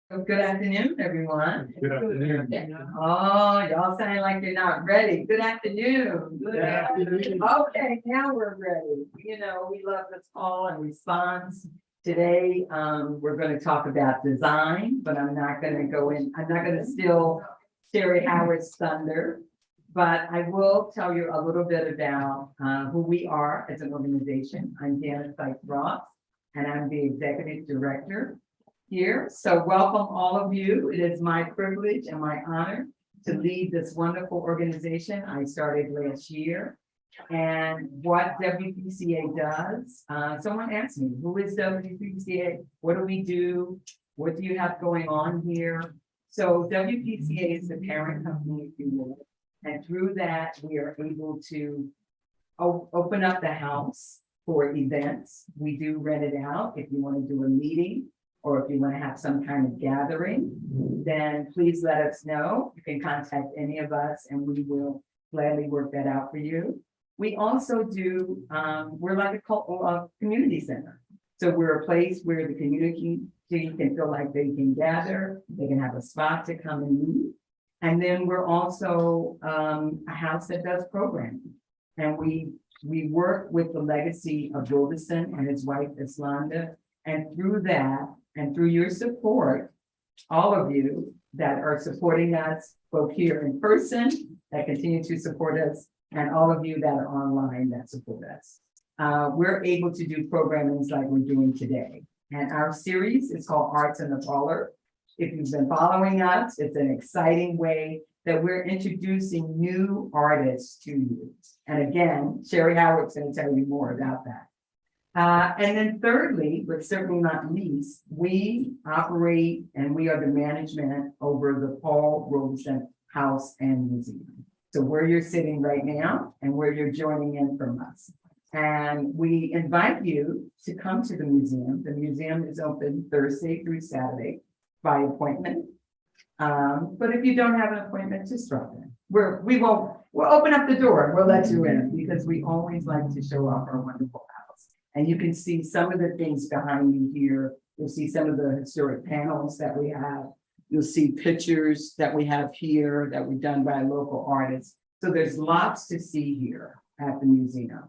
Well, good afternoon, everyone. Good afternoon. Oh, y'all sound like you're not ready. Good afternoon. Good afternoon. Okay, now we're ready. You know, we love this call and response. Today, we're going to talk about design, but I'm not going to steal Sherry Howard's thunder. But I will tell you a little bit about who we are as an organization. I'm Janice Ross, and I'm the executive director here. So welcome all of you. It is my privilege and my honor to lead this wonderful organization I started last year. And what WPCA does, someone asked me, who is WPCA? What do we do? What do you have going on here? So WPCA is the parent company, if you will. And through that, we are able to open up the house for events. We do rent it out if you want to do a meeting, or if you want to have some kind of gathering, then please let us know. You can contact any of us and we will gladly work that out for you. We also do, we're like a community center. So we're a place where the community can feel like they can gather, they can have a spot to come and meet. And then we're also a house that does programming. And we work with the legacy of Robeson and his wife, Islanda. And through that, and through your support, all of you that are supporting us, both here in person, that continue to support us, and all of you that are online that support us. We're able to do programming like we're doing today. And our series is called Arts in the Parlor. If you've been following us, it's an exciting way that we're introducing new artists to you. And again, Sherry Howard's going to tell you more about that. And then thirdly, but certainly not least, we operate and we are the management over the Paul Robeson House and Museum. So where you're sitting right now and where you're joining in from us. And we invite you to come to the museum. The museum is open Thursday through Saturday by appointment. But if you don't have an appointment, just drop in. We'll open up the door and we'll let you in because we always like to show off our wonderful house. And you can see some of the things behind me here. You'll see some of the historic panels that we have. You'll see pictures that we have here that were done by local artists. So there's lots to see here at the museum.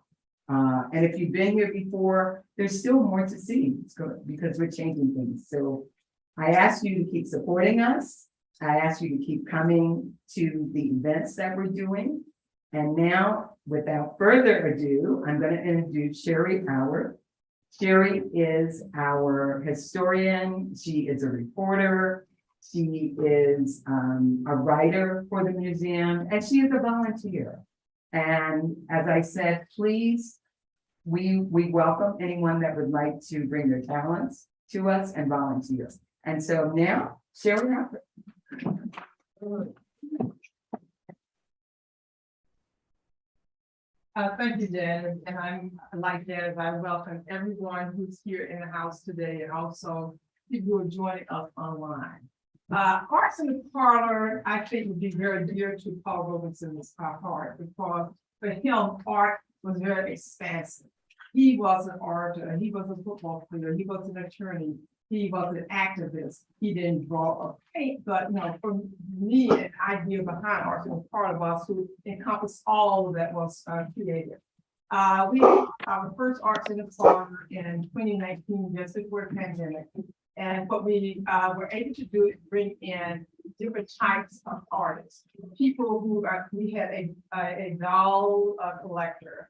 And if you've been here before, there's still more to see. It's good because we're changing things. So I ask you to keep supporting us. I ask you to keep coming to the events that we're doing. And now, without further ado, I'm going to introduce Sherry Howard. Sherry is our historian. She is a reporter. She is a writer for the museum, and she is a volunteer. And as I said, please, we welcome anyone that would like to bring their talents to us and volunteer. And so now, Sherry Howard. Thank you, Janice, and I'm like Janice. I welcome everyone who's here in the house today, and also people who are joining us online. Arts in the Parlor, I think, would be very dear to Paul Robeson's heart because for him, art was very expansive. He was an orator, he was a football player, he was an attorney, he was an activist. He didn't draw or paint, but for me, an idea behind art was part of us who encompassed all that was creative. We had our first Arts in the Parlor in 2019, just before the pandemic. And what we were able to do is bring in different types of artists. People who we had a doll collector.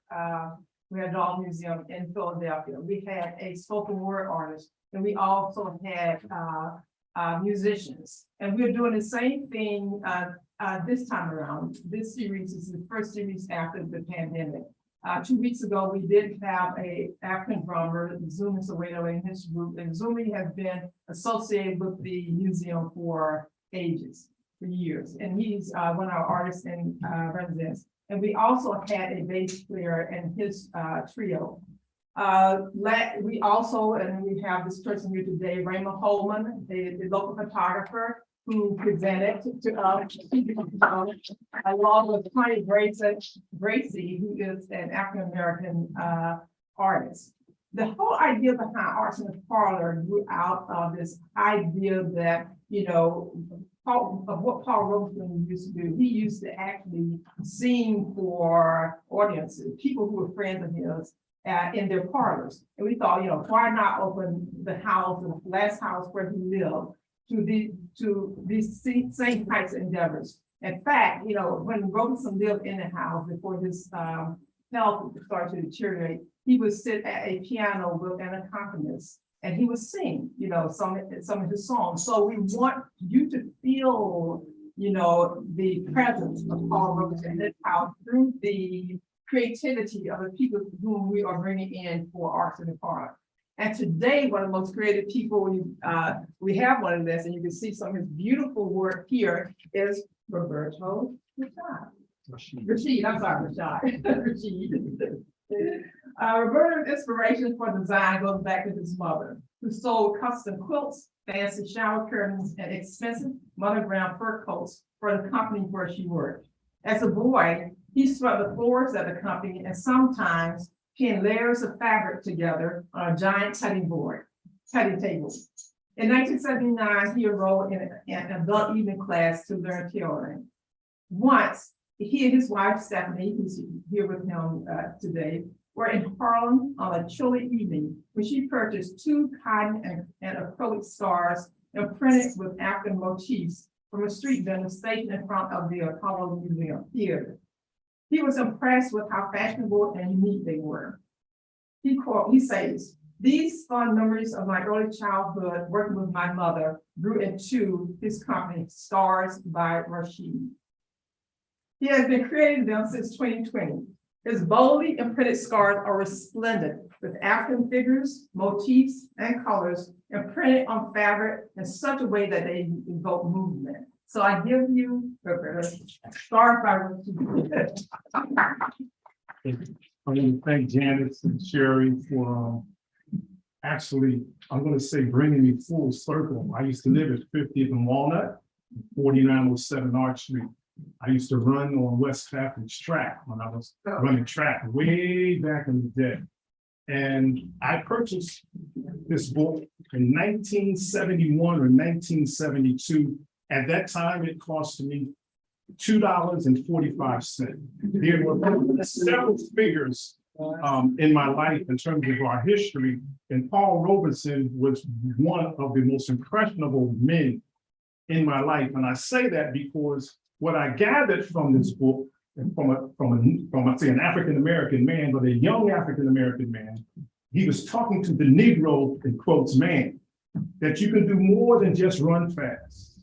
We had a doll museum in Philadelphia. We had a spoken word artist, and we also had musicians. And we're doing the same thing this time around. This series is the first series after the pandemic. 2 weeks ago, we did have a African drummer, Zumi Soweto, in his group, and Zumi has been associated with the museum for years, and he's one of our artists in residence. And we also had a bass player in his trio. We also, and we have this person here today, Raymond Holman, the local photographer, who presented to us, along with Connie Gracie, who is an African-American artist. The whole idea behind Arts in the Parlor grew out of this idea that of what Paul Robeson used to do. He used to actually sing for audiences, people who were friends of his, in their parlors. And we thought, why not open the house, the last house where he lived, to these same types of endeavors. In fact, when Robeson lived in the house before his health started to deteriorate, he would sit at a piano with an accompanist, and he would sing, some of his songs. So we want you to feel, the presence of Paul Robeson in this house through the creativity of the people whom we are bringing in for Arts in the Parlor. And today, one of the most creative people, we have one of this, and you can see some of his beautiful work here, is Roberto Rashid. I'm sorry, Rashid. Rashid. Roberto's inspiration for design goes back to his mother, who sold custom quilts, fancy shower curtains, and expensive mother-ground fur coats for the company where she worked. As a boy, he swept the floors at the company and sometimes pinned layers of fabric together on a giant cutting table. In 1979, he enrolled in an adult evening class to learn tailoring. Once, he and his wife, Stephanie, who's here with him today, were in Harlem on a chilly evening when she purchased 2 cotton and acrylic scarves imprinted with African motifs from a street vendor stationed in front of the Apollo Museum Theater. He was impressed with how fashionable and unique they were. He says, "These fond memories of my early childhood working with my mother grew into his company, Scarves by Rashid. He has been creating them since 2020. His boldly imprinted scarves are resplendent with African figures, motifs, and colors imprinted on fabric in such a way that they evoke movement." So I give you Scarf by Rashid. I want to thank Janice and Sherry for actually, I'm going to say, bringing me full circle. I used to live at 50th and Walnut, 4907 Arch Street. I used to run on West Catholic track when I was running track way back in the day. And I purchased this book in 1971 or 1972. At that time, it cost me $2.45. There were several figures in my life in terms of our history, and Paul Robeson was one of the most impressionable men in my life. And I say that because what I gathered from this book, and from I'd say an African-American man, but a young African-American man, he was talking to the Negro, in quotes, man, that you can do more than just run fast,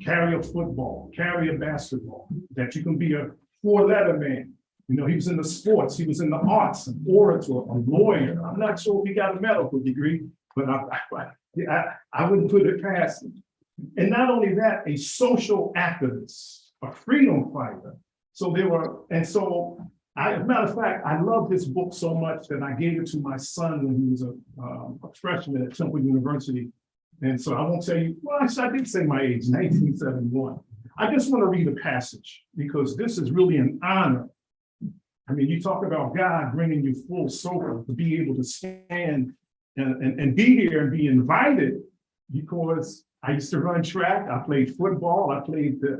carry a football, carry a basketball, that you can be a 4-letter man. He was in the sports, he was in the arts, an orator, a lawyer. I'm not sure if he got a medical degree, but I wouldn't put it past him. And not only that, a social activist, a freedom fighter. So as a matter of fact, I love this book so much that I gave it to my son when he was a freshman at Temple University. And so I won't tell you, well, I did say my age, 1971. I just want to read a passage because this is really an honor. I mean, you talk about God bringing you full circle to be able to stand and be here and be invited, because I used to run track. I played football. I played the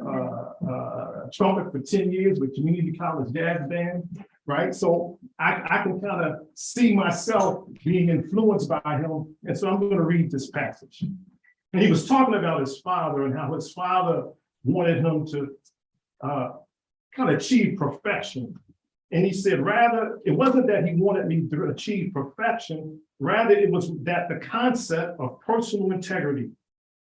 trumpet for 10 years with Community College Jazz Band, right? So I can kind of see myself being influenced by him. And so I'm going to read this passage. And he was talking about his father and how his father wanted him to kind of achieve perfection. And he said, rather, it wasn't that he wanted me to achieve perfection, rather it was that the concept of personal integrity,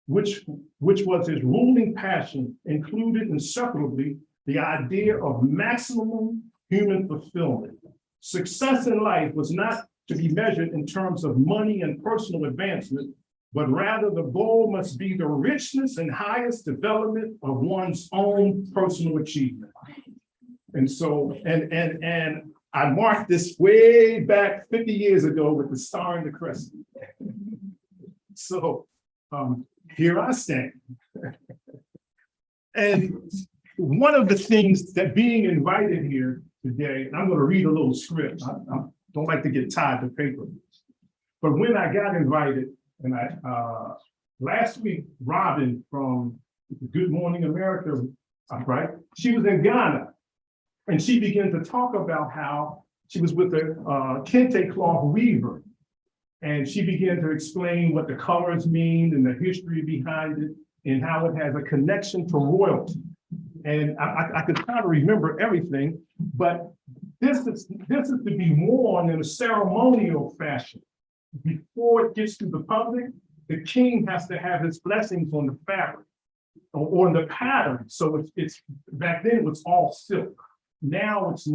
which was his ruling passion, included inseparably the idea of maximum human fulfillment. Success in life was not to be measured in terms of money and personal advancement, but rather the goal must be the richness and highest development of one's own personal achievement. And so, and I marked this way back 50 years ago with the star and the crescent. So here I stand. And one of the things that being invited here today, and I'm going to read a little script. I don't like to get tied to paper. But when I got invited, and last week, Robin from Good Morning America, right? She was in Ghana. And she began to talk about how she was with the kente cloth weaver. And she began to explain what the colors mean and the history behind it and how it has a connection to royalty. And I could kind of remember everything, but this is to be worn in a ceremonial fashion. Before it gets to the public, the king has to have his blessings on the fabric or on the pattern. So it's back then it was all silk. Now it's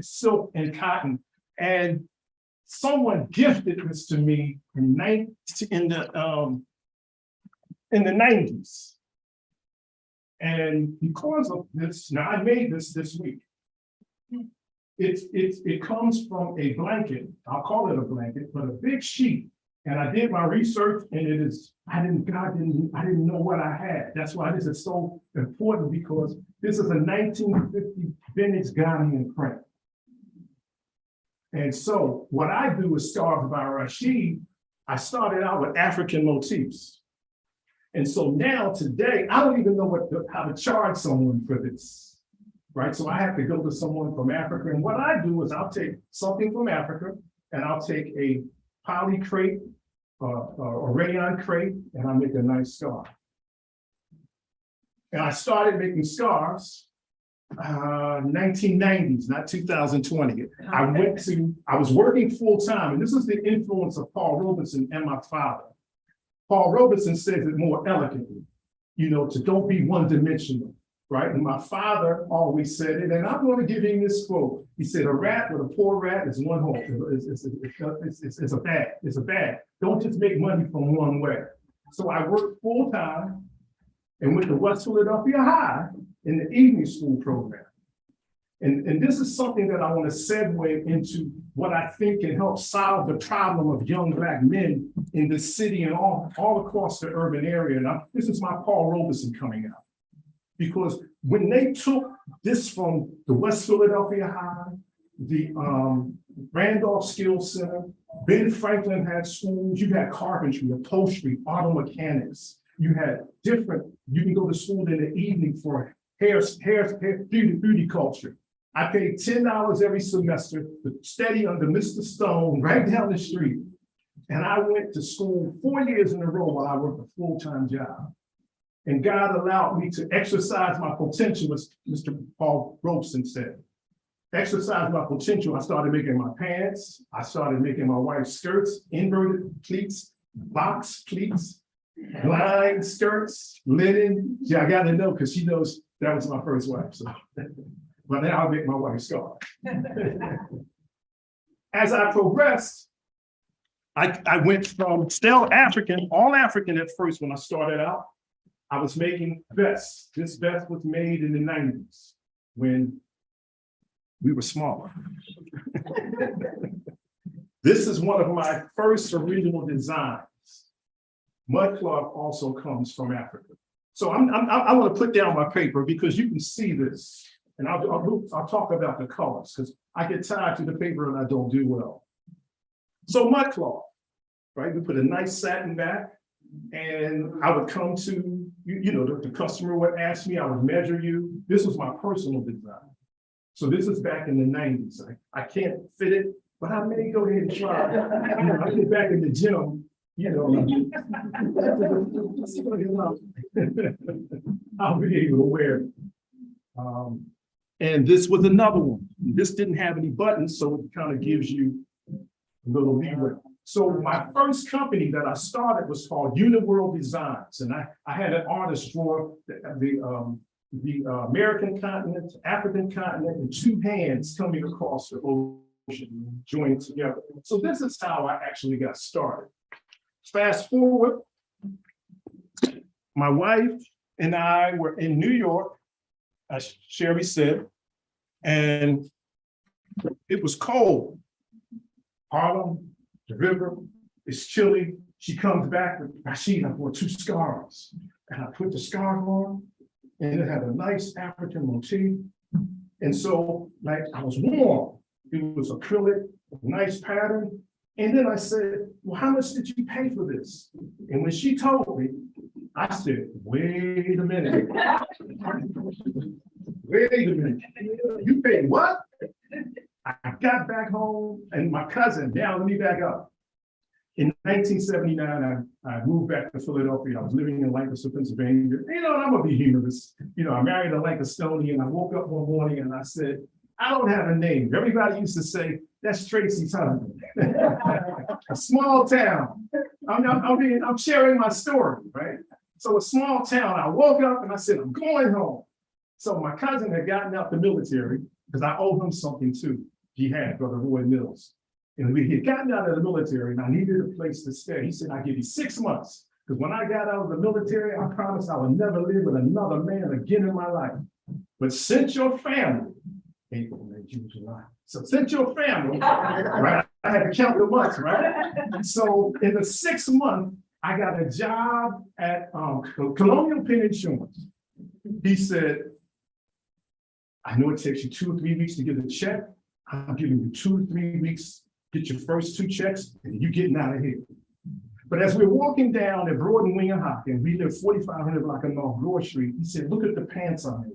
silk and cotton. And someone gifted this to me in the 90s. And because of this, now I made this week. It comes from a blanket. I'll call it a blanket, but a big sheet. And I did my research, and I didn't know what I had. That's why this is so important, because this is a 1950 vintage Ghanaian print. And so what I do is Scarves by Rashid. I started out with African motifs. And so now today, I don't even know how to charge someone for this, right? So I have to go to someone from Africa. And what I do is I'll take something from Africa, and I'll take a poly crepe, a rayon crepe, and I make a nice scarf. And I started making scarves 1990s, not 2020. I was working full time, and this is the influence of Paul Robeson and my father. Paul Robeson says it more elegantly, to don't be one-dimensional, right? And my father always said it, and I'm going to give him this quote. He said, "A rat with a poor rat is one hole. It's a bad. It's a bad. Don't just make money from one way." So I worked full time and went to West Philadelphia High in the evening school program. And this is something that I want to segue into what I think can help solve the problem of young Black men in the city and all across the urban area. And this is my Paul Robeson coming out. Because when they took this from the West Philadelphia High, the Randolph Skills Center, Ben Franklin had schools, you had carpentry, upholstery, auto mechanics. You had you can go to school in the evening for beauty culture. I paid $10 every semester to study under Mr. Stone right down the street. And I went to school 4 years in a row while I worked a full-time job. And God allowed me to exercise my potential, as Mr. Paul Robeson said. Exercise my potential. I started making my pants. I started making my wife's skirts, inverted pleats, box pleats, blind skirts, linen. Yeah, I got to know, because she knows that was my first wife. So, but now I make my wife's scarf. As I progressed, I went from still African, all African at first when I started out. I was making vests. This vest was made in the 90s when we were smaller. This is one of my first original designs. Mudcloth also comes from Africa. So I want to put down my paper because you can see this. And I'll talk about the colors because I get tied to the paper and I don't do well. So mudcloth, right? We put a nice satin back, and I would come to, the customer would ask me, I would measure you. This was my personal design. So this is back in the 90s. I can't fit it, but I may go ahead and try. I get back in the gym, I'll be able to wear it. And this was another one. This didn't have any buttons, so it kind of gives you a little leeway. So my first company that I started was called Uniworld Designs, and I had an artist draw the American continent, African continent, and two hands coming across the ocean, joined together. So this is how I actually got started. Fast forward, my wife and I were in New York, as Sherry said, and it was cold. Harlem, the river, it's chilly. She comes back with Rashid, I wore 2 scarves. And I put the scarf on, and it had a nice African motif. And so, I was warm. It was acrylic, nice pattern. And then I said, well, how much did you pay for this? And when she told me, I said, wait a minute. Wait a minute. You paid what? I got back home and my cousin, now let me back up. In 1979, I moved back to Philadelphia. I was living in Lancaster, Pennsylvania. You know, I'm gonna be humorous. You know, I married a Lancastonian. I woke up one morning and I said, I don't have a name. Everybody used to say, that's Tracy's husband. A small town. I'm sharing my story, right? So a small town, I woke up and I said, I'm going home. So my cousin had gotten out the military because I owed him something too. He had, Brother Roy Mills. And we had gotten out of the military and I needed a place to stay. He said, I'll give you 6 months. Because when I got out of the military, I promised I would never live with another man again in my life. But since your family, April, May, June, July. So since your family, right? I had to count the months, right? So in the 6th month, I got a job at Colonial Penn Insurance. He said, I know it takes you 2 or 3 weeks to get a check. I'm giving you 2 or 3 weeks, get your first 2 checks, and you're getting out of here. But as we're walking down at Broad and Wingenhock, and we live 4,500 block of North Broad Street, he said, look at the pants on me.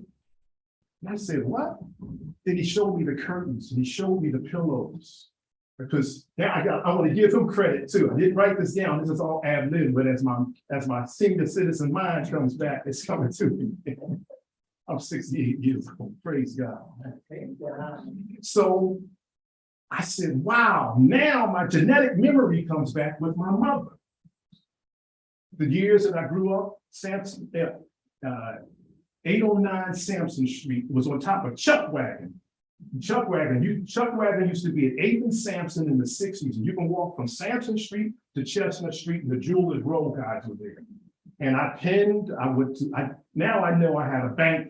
And I said, what? Then he showed me the curtains and he showed me the pillows. Because now I want to give him credit too. I didn't write this down. This is all ad lib, but as my senior citizen mind comes back, it's coming to me. I'm 68 years old. Praise God. So I said, wow, now my genetic memory comes back with my mother. The years that I grew up, 809 Sampson Street was on top of Chuckwagon. Chuckwagon used to be at 8th and Sampson in the 60s. And you can walk from Sampson Street to Chestnut Street, and the Jewelers Row guys were there. And I penned, now I know I had a bank.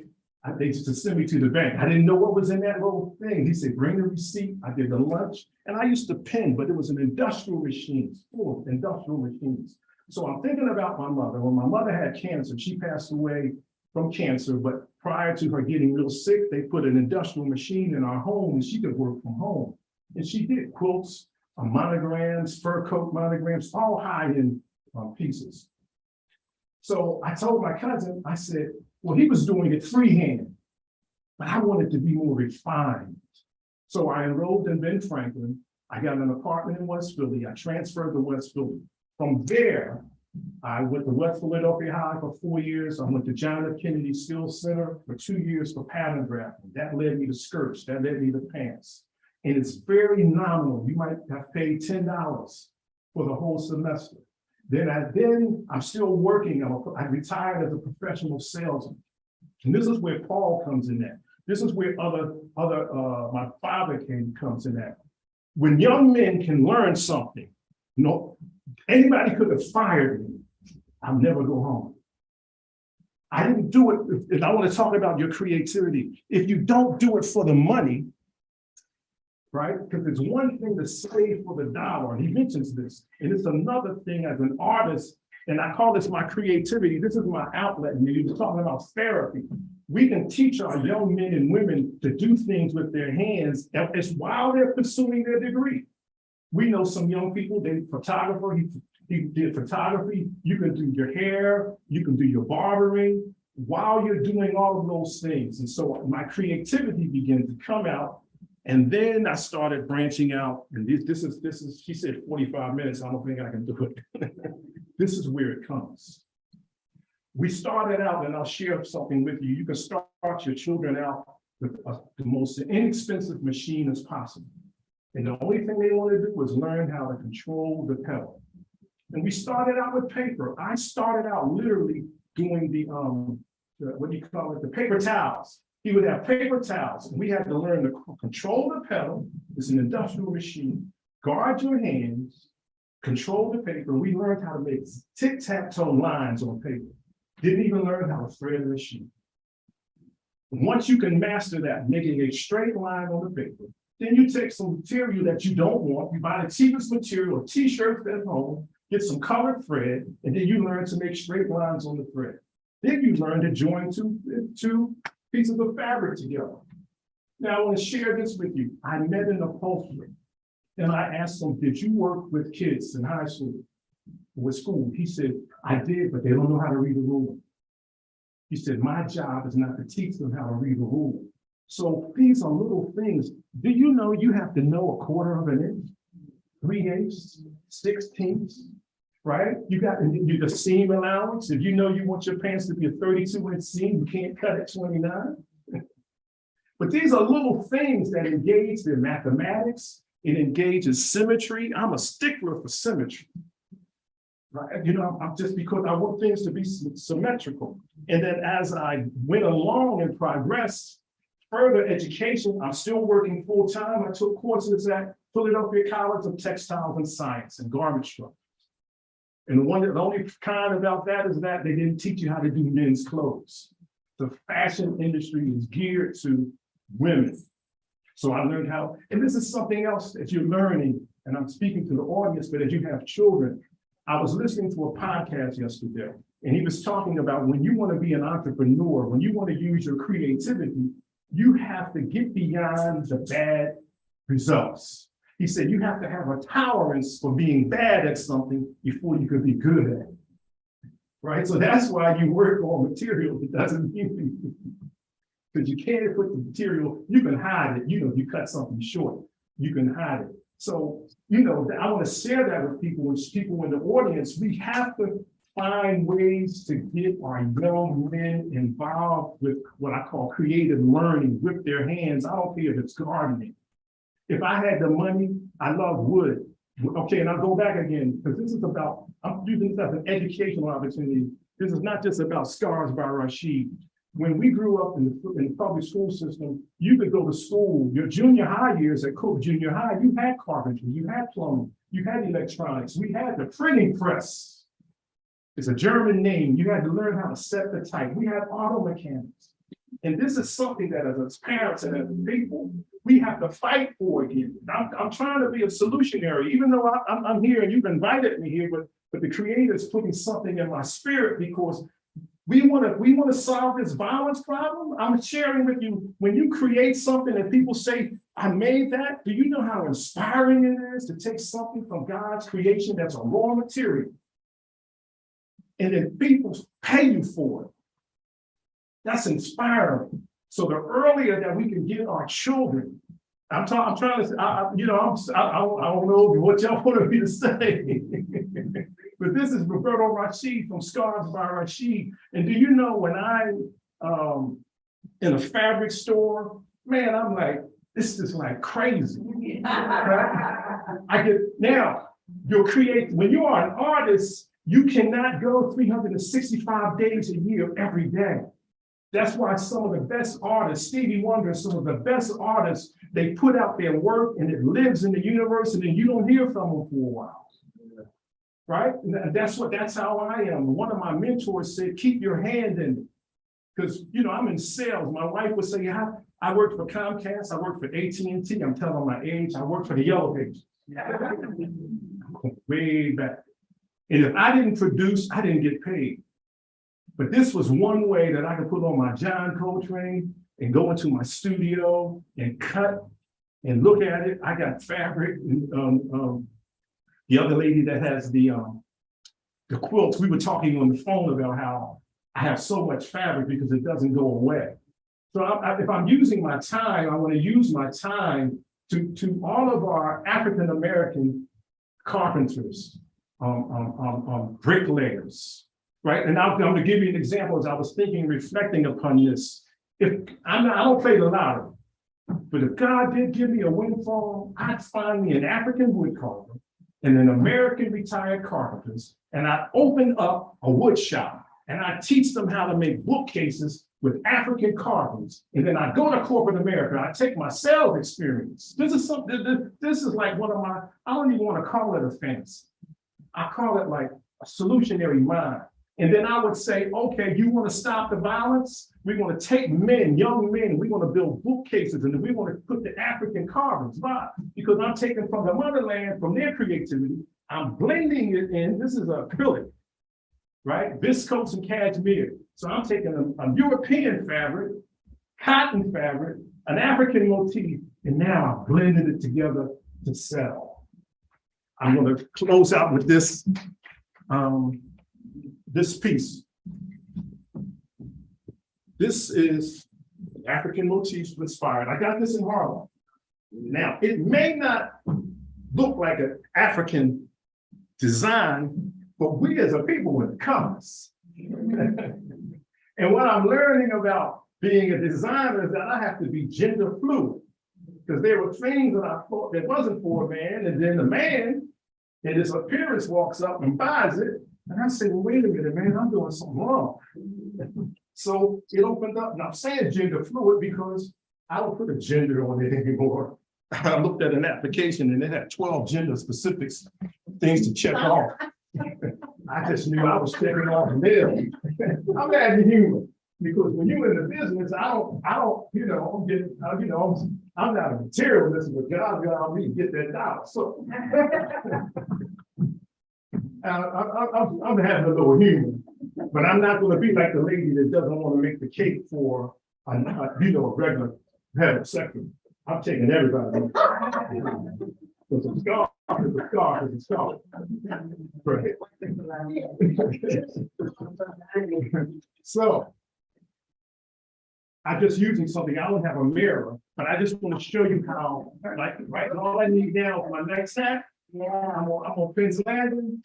They used to send me to the bank. I didn't know what was in that little thing. He said, bring the receipt. I did the lunch. And I used to pen, but it was an industrial machine, full of industrial machines. So I'm thinking about my mother. When my mother had cancer, she passed away from cancer, but prior to her getting real sick, they put an industrial machine in our home and she could work from home. And she did quilts, monograms, fur coat monograms, all high-end pieces. So I told my cousin, I said, well, he was doing it freehand, but I wanted to be more refined. So I enrolled in Ben Franklin. I got an apartment in West Philly. I transferred to West Philly. From there, I went to West Philadelphia High for 4 years. I went to John F. Kennedy Skills Center for 2 years for pattern drafting. That led me to skirts. That led me to pants. And it's very nominal. You might have paid $10 for the whole semester. Then I'm still working. I retired as a professional salesman. And this is where Paul comes in at. This is where my father comes in at. When young men can learn something, anybody could have fired me. I'll never go home. I didn't do it. If I want to talk about your creativity, if you don't do it for the money, right? Because it's one thing to save for the dollar, and he mentions this, and it's another thing as an artist, and I call this my creativity. This is my outlet. And you were talking about therapy. We can teach our young men and women to do things with their hands as while they're pursuing their degree. We know some young people, they photographer, he did photography. You can do your hair, you can do your barbering while you're doing all of those things. And so my creativity began to come out. And then I started branching out. And this is, she said 45 minutes. I don't think I can do it. This is where it comes. We started out, and I'll share something with you. You can start your children out with the most inexpensive machine as possible. And the only thing they want to do is learn how to control the pedal. And we started out with paper. I started out literally doing the what do you call it? The paper towels. He would have paper towels, and we had to learn to control the pedal. It's an industrial machine. Guard your hands, control the paper. We learned how to make tic-tac-toe lines on paper. Didn't even learn how to thread a machine. Once you can master that, making a straight line on the paper, then you take some material that you don't want, you buy the cheapest material, a t-shirt at home, get some colored thread, and then you learn to make straight lines on the thread. Then you learn to join two pieces of fabric together. Now I want to share this with you. I met an upholsterer. And I asked him, did you work with kids in high school, with school? He said, I did, but they don't know how to read a ruler. He said, my job is not to teach them how to read a ruler. So these are little things. Do you know you have to know a quarter of an inch, 3/8, 16ths, right? You got the seam allowance. If you know you want your pants to be a 32-inch seam, you can't cut at 29. But these are little things that engage their mathematics. It engages symmetry. I'm a stickler for symmetry. Right? You know, I'm just because I want things to be symmetrical. And then as I went along and progressed, further education, I'm still working full time. I took courses at Philadelphia College of Textiles and Science and garment structure. And the only kind about that is that they didn't teach you how to do men's clothes. The fashion industry is geared to women. So I learned how, and this is something else that you're learning, and I'm speaking to the audience, but as you have children, I was listening to a podcast yesterday, and he was talking about when you want to be an entrepreneur, when you want to use your creativity, you have to get beyond the bad results. He said you have to have a tolerance for being bad at something before you could be good at it. Right? So that's why you work on material that doesn't mean anything. Because you can't put the material, you can hide it. You know, you cut something short, you can hide it. So, you know, I want to share that with people in the audience. We have to find ways to get our young men involved with what I call creative learning with their hands. I don't care if it's gardening. If I had the money, I love wood. Okay, and I'll go back again, because this is about, I'm using this as an educational opportunity. This is not just about Scarves by Rashid. When we grew up in the public school system, you could go to school, your junior high years at Cook Junior High, you had carpentry, you had plumbing, you had electronics, we had the printing press. It's a German name. You had to learn how to set the type. We had auto mechanics. And this is something that as parents and as people, we have to fight for again. I'm trying to be a solutionary, even though I'm here and you've invited me here, but the Creator is putting something in my spirit because we want to solve this violence problem. I'm sharing with you, when you create something and people say, I made that, do you know how inspiring it is to take something from God's creation that's a raw material and then people pay you for it? That's inspiring. So the earlier that we can get our children, I'm trying to, I don't know what y'all want me to say. But this is Roberto Rashid from Scarves by Rashid. And do you know when I'm in a fabric store, man, I'm like, this is like crazy. Right? I get, now, when you are an artist, you cannot go 365 days a year every day. That's why some of the best artists, Stevie Wonder, some of the best artists, they put out their work and it lives in the universe and then you don't hear from them for a while. Right? And that's how I am. One of my mentors said, keep your hand in it. Because, you know, I'm in sales. My wife would say, I worked for Comcast, I worked for AT&T, I'm telling my age, I worked for the Yellow Pages. Way back. And if I didn't produce, I didn't get paid. But this was one way that I could put on my John Coltrane and go into my studio and cut and look at it. I got fabric. And, the other lady that has the quilts, we were talking on the phone about how I have so much fabric because it doesn't go away. So if I'm using my time, I want to use my time to all of our African-American carpenters, bricklayers, right? And I'm going to give you an example as I was thinking, reflecting upon this. I don't play the lottery, but if God did give me a windfall, I'd find me an African woodcarver and an American retired carpenters, and I open up a wood shop and I teach them how to make bookcases with African carvings. And then I go to corporate America, I take my sales experience. This is like one of my, I don't even want to call it a fancy. I call it like a solutionary mind. And then I would say, okay, you want to stop the violence? We want to take men, young men, we want to build bookcases, and then we want to put the African carvings. Why? Because I'm taking from the motherland, from their creativity, I'm blending it in. This is acrylic, right? Viscose and cashmere. So I'm taking a European fabric, cotton fabric, an African motif, and now I'm blending it together to sell. I'm going to close out with this, this piece. This is African motifs inspired. I got this in Harlem. Now, it may not look like an African design, but we as a people were the colors. And what I'm learning about being a designer is that I have to be gender fluid. Because there were things that I thought that wasn't for a man, and then the man in his appearance walks up and buys it. And I say, well, wait a minute, man, I'm doing something wrong. So it opened up, and I'm saying gender fluid because I don't put a gender on it anymore. I looked at an application and it had 12 gender specific things to check off. I just knew I was checking off male. I'm adding humor because when you're in the business, I don't, you know, I'm not a materialist, but God got me to get that dollar. So I'm having a little humor, but I'm not going to be like the lady that doesn't want to make the cake for a regular heterosexual. I'm taking everybody. Because a scarf is a scarf is a scarf. Right. So I'm just using something. I don't have a mirror, but I just want to show you how, like, right, all I need now for my next hat. Yeah, I'm on Prince Landing.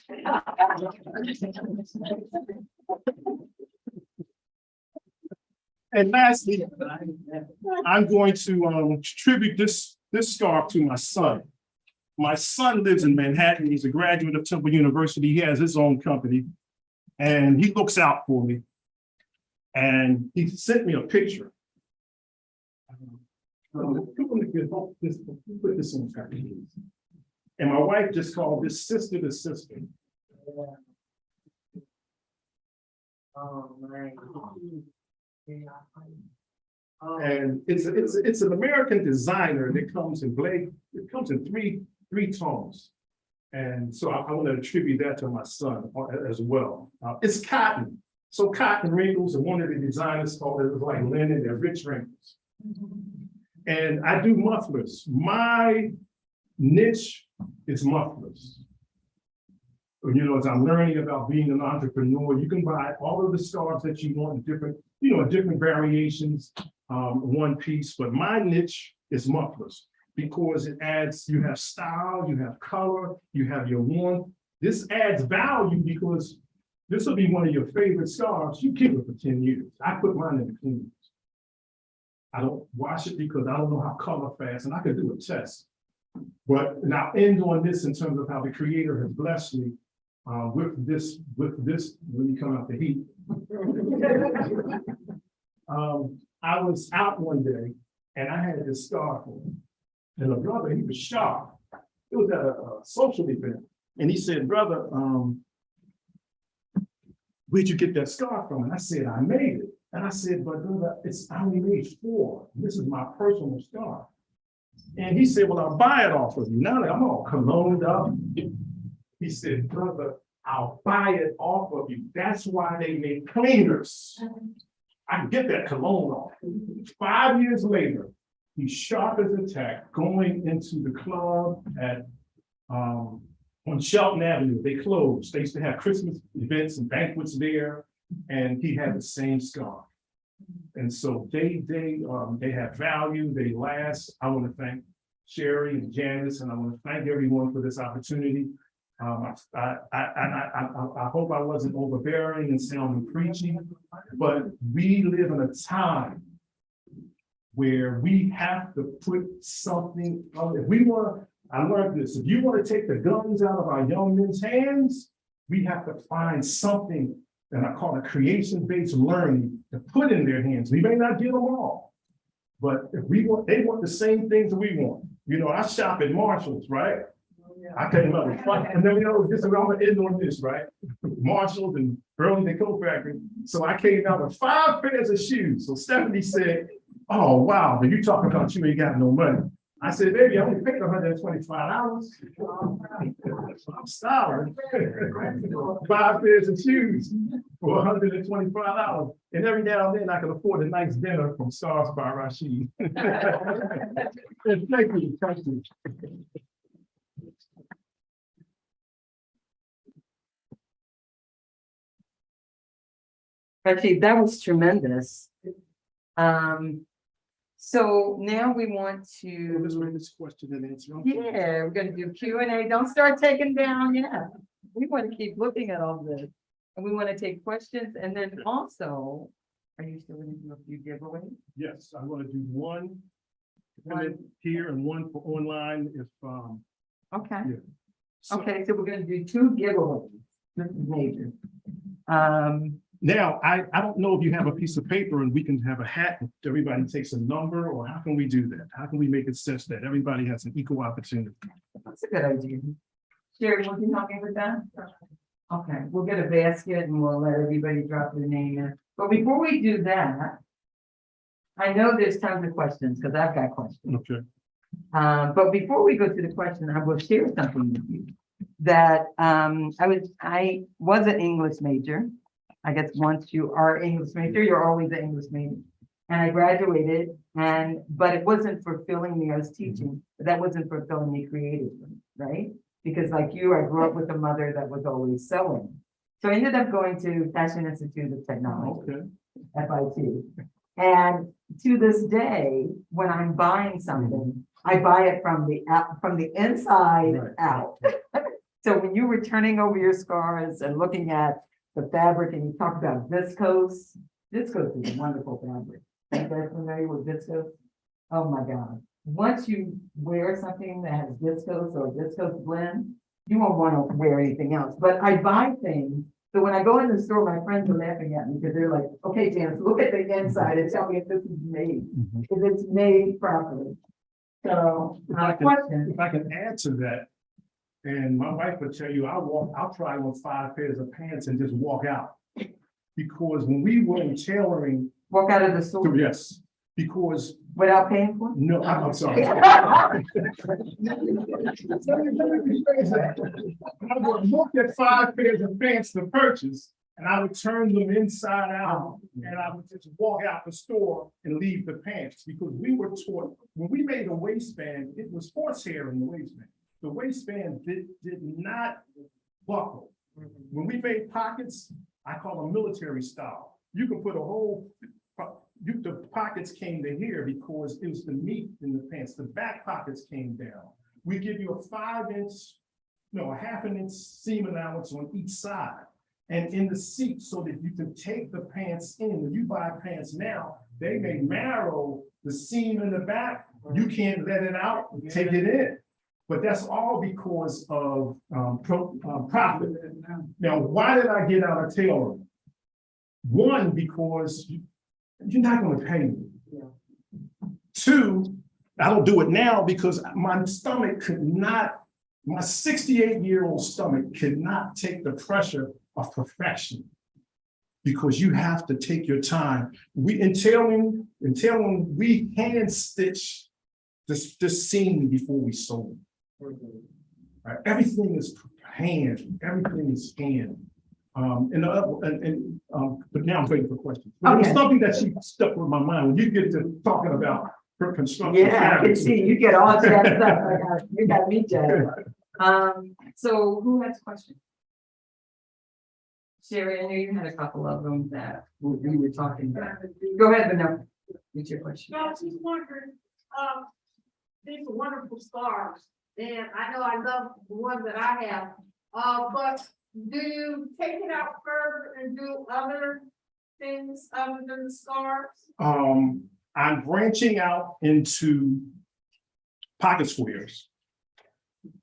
And lastly, I'm going to tribute this scarf to my son. My son lives in Manhattan. He's a graduate of Temple University. He has his own company, and he looks out for me. And he sent me a picture. Put this on package. And my wife just called this sister to sister. Oh, my. And it's an American designer that comes in three tones. And so I want to attribute that to my son as well. It's cotton. So cotton wrinkles, and one of the designers called it like linen, they're rich wrinkles. And I do mufflers. My niche is mufflers. You know, as I'm learning about being an entrepreneur, you can buy all of the scarves that you want in different variations, one piece, but my niche is mufflers because it adds, you have style, you have color, you have your warmth. This adds value because this will be one of your favorite scarves. You keep it for 10 years. I put mine in the cleaners. I don't wash it because I don't know how color fast, and I could do a test. But and I'll end on this in terms of how the creator has blessed me with this when you come out the heat. I was out one day and I had this scarf on, and a brother, he was sharp. It was at a social event, and he said, "Brother, where'd you get that scarf from?" And I said, "I made it." And I said, "But brother, I only made 4. This is my personal scarf." And he said, "Well, I'll buy it off of you." Now that I'm all cologned up, he said, "Brother, I'll buy it off of you. That's why they make cleaners. I can get that cologne off." 5 years later, he's sharp as a tack going into the club at on Shelton Avenue. They closed. They used to have Christmas events and banquets there, and he had the same scarf. And so they have value, they last. I want to thank Sherry and Janice, and I want to thank everyone for this opportunity. I hope I wasn't overbearing and sounding preachy, but we live in a time where we have to put something on. If we want to, I learned this, if you want to take the guns out of our young men's hands, we have to find something that I call a creation-based learning to put in their hands. We may not get them all, but if they want the same things that we want. You know, I shop at Marshall's, right? I came up with fun, and then I'm gonna end on this, right? Marshalls and Burlington Coat Factory. So I came out with 5 pairs of shoes. So Stephanie said, "Oh wow, but you talking about you ain't got no money." I said, "Baby, I only paid $125. I'm starving." 5 pairs of shoes for $125. And every now and then I can afford a nice dinner from Scarves by Rashid. And thank you. Actually, that was tremendous. So now we want Let's to, read this question and answer. yeah, we're gonna do Q&A. Don't start taking down yet. We want to keep looking at all this. And we want to take questions and then also, are you still gonna do a few giveaways? Yes, I'm gonna do one One. here and one for online if, Okay. yeah. So Okay, so we're gonna do 2 giveaways. This is major. now, I don't know if you have a piece of paper and we can have a hat, if everybody takes a number, or how can we do that? How can we make it such that everybody has an equal opportunity? That's a good idea. Sherry, will you help me with that? Okay, we'll get a basket and we'll let everybody drop their name in. But before we do that, I know there's tons of questions because I've got questions. Okay. But before we go to the question, I will share something with you. That I was an English major. I guess once you are English major, you're always an English major. And I graduated but it wasn't fulfilling me. I was teaching, but that wasn't fulfilling me creatively, right? Because like you, I grew up with a mother that was always sewing. So I ended up going to Fashion Institute of Technology, Okay. FIT. And to this day, when I'm buying something, I buy it from the inside Right. out. So when you were turning over your scarves and looking at the fabric and you talk about viscose, viscose is a wonderful fabric. Are you guys familiar with viscose? Oh my God. Once you wear something that has viscose or viscose blend, you won't want to wear anything else. But I buy things. So when I go in the store, my friends are laughing at me because they're like, okay, Janice, look at the inside and tell me if this is made, if it's made properly. So, question. If I can add to that, and my wife would tell you, I'll try on 5 pairs of pants and just walk out. Because when we were in tailoring, Walk out of the store yes, because, without paying for it? no, I'm sorry. I would look at 5 pairs of pants to purchase, and I would turn them inside out, and I would just walk out the store and leave the pants, because we were taught, when we made a waistband, it was horsehair in the waistband. The waistband did not buckle. When we made pockets, I call them military style. You can put a whole, the pockets came to here because it was the meat in the pants. The back pockets came down. We give you a 5-inch, no, a 1/2 inch seam allowance on each side. And in the seat so that you can take the pants in. When you buy pants now, they may narrow the seam in the back. You can't let it out, take it in. But that's all because of profit. Now, why did I get out of tailoring? One, because you're not going to pay me. 2, I don't do it now because my stomach could not, my 68-year-old stomach could not take the pressure of perfection. Because you have to take your time. In tailoring, we hand stitch this seam before we sew it. Right? Everything is hand, everything is hand. But now I'm waiting for questions. But it was something that she stuck with my mind. When you get to talking about her construction. Yeah, I can see you get all jazzed up. You got me jazzed up. So who has questions? Sherry, I know you had a couple of them that we were talking about. Go ahead, Vanessa. What's your question? I was just wondering, these are wonderful scarves, and I know I love the one that I have. But do you take it out further and do other things other than the scarves? I'm branching out into pocket squares.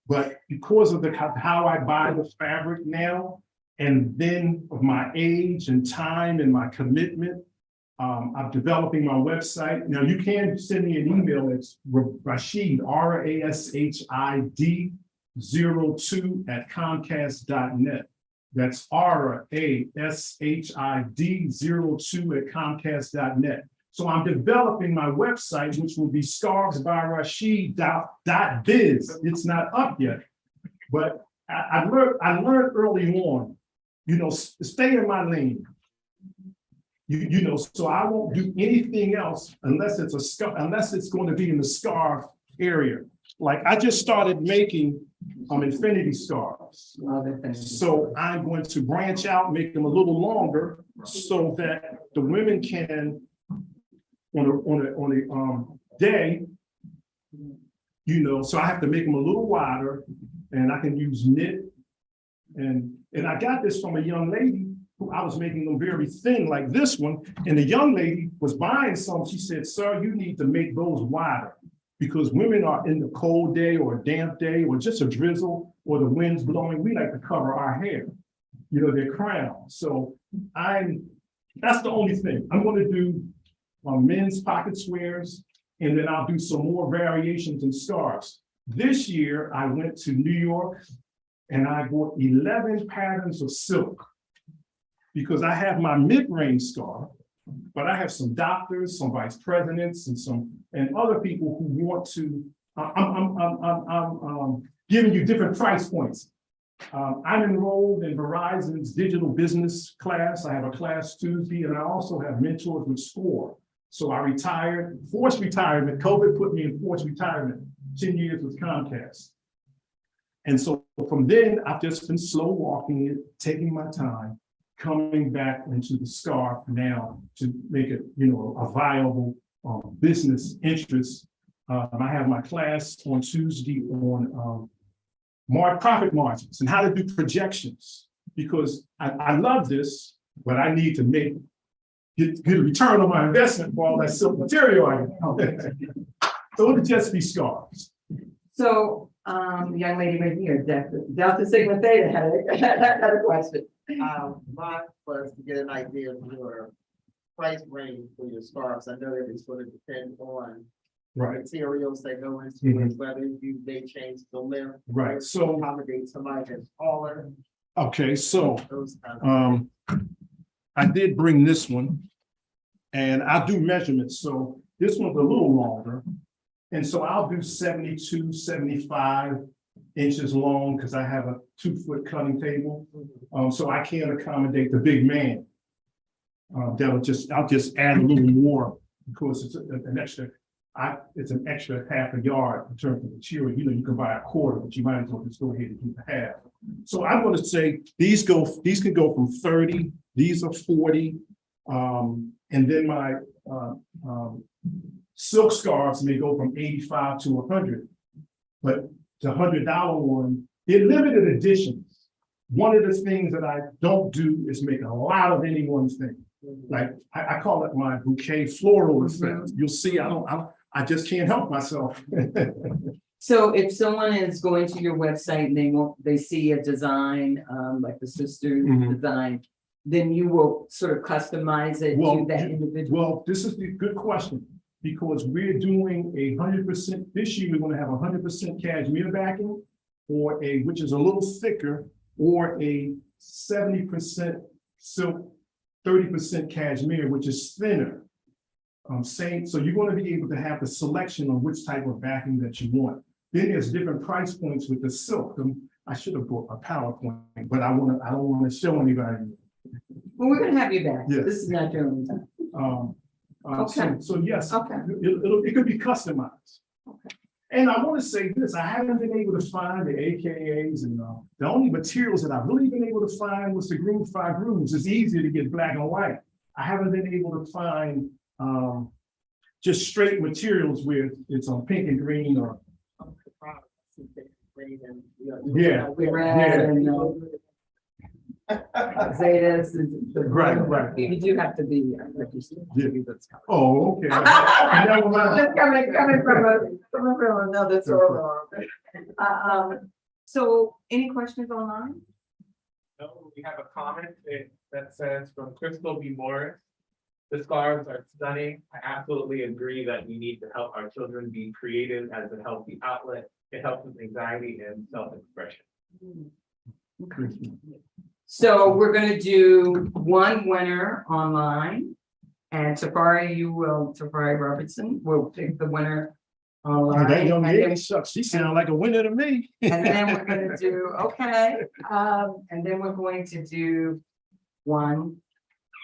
But because of how I buy the fabric now, and then of my age and time and my commitment, I'm developing my website. Now you can send me an email. It's Rashid, RASHID 02 at Comcast.net. That's RASHID 02 at Comcast.net. So I'm developing my website, which will be scarvesbyrashid.biz. It's not up yet, but I learned early on, stay in my lane. So I won't do anything else unless it's going to be in the scarf area. Like I just started making infinity scarves. Love it. So I'm going to branch out, make them a little longer so that the women can, on a day, you know, so I have to make them a little wider and I can use knit. And I got this from a young lady who I was making them very thin like this one. And the young lady was buying some. She said, sir, you need to make those wider because women are in the cold day or a damp day or just a drizzle or the wind's blowing. We like to cover our hair, you know, their crown. So that's the only thing. I'm going to do men's pocket squares, and then I'll do some more variations in scarves. This year, I went to New York and I bought 11 patterns of silk because I have my mid-range scarf, but I have some doctors, some vice presidents, and other people who want to. I'm giving you different price points. I'm enrolled in Verizon's digital business class. I have a class Tuesday, and I also have mentors with SCORE. So I retired, forced retirement. COVID put me in forced retirement, 10 years with Comcast. And so from then, I've just been slow walking it, taking my time, coming back into the scarf now to make it, you know, a viable business interest. I have my class on Tuesday on profit margins and how to do projections, because I love this, but I need to get a return on my investment for all that silk material I get. So it'll just be scarves. So, young lady right here, Delta Sigma Theta had a question. Mine was to get an idea of your price range for your scarves. I know that it's going to depend on Right. materials that go into it, whether they change the length. Right. To So, accommodate somebody that's taller. okay. So, Those kind of I did bring this one and I'll do measurements. So this one's a little longer. And so I'll do 72, 75 inches long because I have a 2-foot cutting table. So I can't accommodate the big man. I'll just add a little more because it's an extra. It's an extra half a yard in terms of material. You know, you can buy a quarter, but you might as well just go ahead and keep a half. So I'm going to say these can go from 30. These are 40. And then my silk scarves may go from 85 to 100. But the $100 one, they're limited editions. One of the things that I don't do is make a lot of any one thing. Like I call it my bouquet floral effect. You'll see, I just can't help myself. So if someone is going to your website and they see a design, like the sister's design, then you will sort of customize it to that individual. Well, this is the good question, because we're doing 100%, this year we're going to have 100% cashmere backing, or which is a little thicker, or a 70% silk, 30% cashmere, which is thinner. So you're going to be able to have the selection on which type of backing that you want. Then there's different price points with the silk. I should have brought a PowerPoint, but I don't want to show anybody. Well, we're gonna have you back. Yes. This is not your only time. Okay. So yes, Okay. it could be customized. Okay. And I want to say this, I haven't been able to find the AKAs, and the only materials that I've really been able to find was the groove five grooves. It's easier to get black and white. I haven't been able to find just straight materials where it's on pink and green or. Yeah. Red and Zetas. Right. You do have to be registered. Yeah. Oh, okay. Never mind. Just coming from another source. So any questions online? No, we have a comment that says from Crystal B. Morris. The scarves are stunning. I absolutely agree that we need to help our children be creative as a healthy outlet. It helps with anxiety and self-expression. So we're gonna do one winner online. And Safari Robeson will pick the winner online. That young and lady then- sucks. She sounds like a winner to me. And then we're gonna do, okay, and then we're going to do one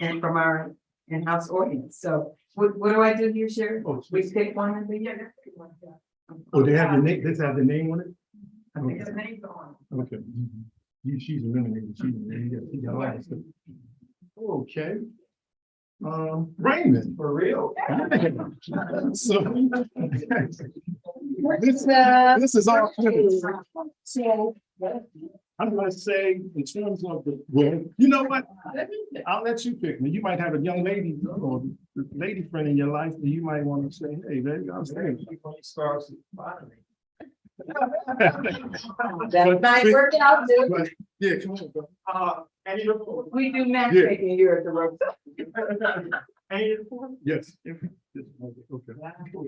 and from our in-house audience. So what do I do here, Sherry? Oh, We pick one of the. Oh, they have the name. They have the name on it. I think her name's on. Okay. She's eliminated. She got a lot of stuff. Okay. Raymond. For real. So. This is all. So. I'm gonna say in terms of the, well, you know what? I'll let you pick me. You might have a young lady or lady friend in your life that you might want to say, hey, there you go. That might work out too. But, yeah, come on, bro. We do matchmaking here at the Robeson. Yes. Okay.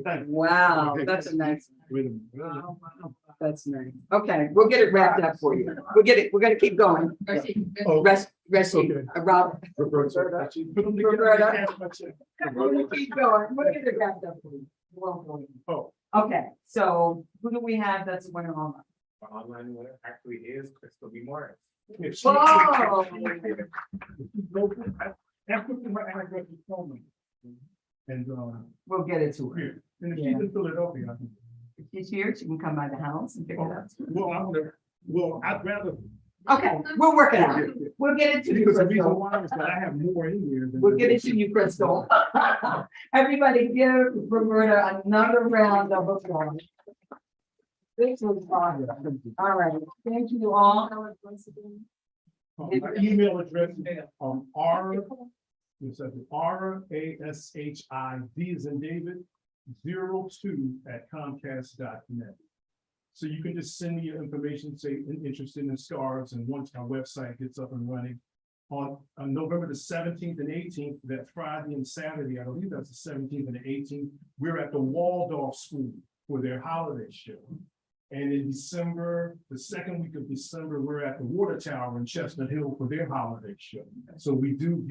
Thank you. Wow, Okay. that's a nice, Wait a minute. that's nice. Okay, we'll get it wrapped up for you. We'll get it, we're gonna keep going. Oh, Rest, okay. Rob. Roberta. Put them together. Roberta. We're gonna keep going. We'll get it wrapped up for you. Oh, Okay, so who do we have that's winning on? Our online winner actually is Crystal B. Morris. if she- Whoa. And put them right at the phone. And, We'll get it to her. here, and if she's in Philadelphia, I think. If she's here, she can come by the house and pick it up. Well, I'd rather. Okay, we'll work it out. Yeah, yeah. We'll get it to you, Because the reason Crystal. why is that I have more in here than. We'll get it to you, Crystal. Everybody give Roberta another round of applause. This was fun. All right, thank you all. My email address, R, it says RASHID as in David, 02@comcast.net. So you can just send me your information, say interested in scarves, and once our website gets up and running. On November the 17th and 18th, that Friday and Saturday, I believe that's the 17th and the 18th, we're at the Waldorf School for their holiday show. And in December, the second week of December, we're at the Water Tower in Chestnut Hill for their holiday show. So we do,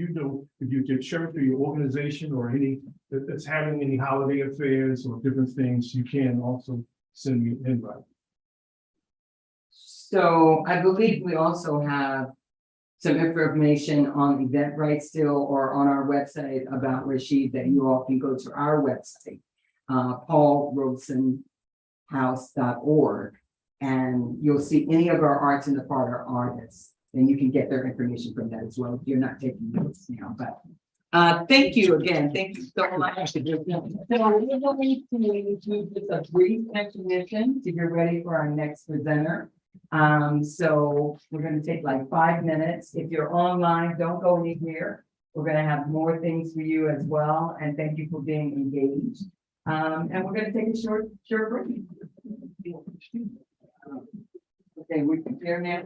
if your church or your organization or any that's having any holiday affairs or different things, you can also send me an invite. So I believe we also have some information on Eventbrite still or on our website about Rashid that you all can go to our website, paulrobesonhouse.org, and you'll see any of our arts in the parlor artists, and you can get their information from that as well if you're not taking notes now. But thank you again. Thank you so much. So we're going to do just a brief intermission to get ready for our next presenter. So we're going to take like 5 minutes. If you're online, don't go anywhere. We're going to have more things for you as well. And thank you for being engaged. And we're going to take a short break. Okay, we can hear now.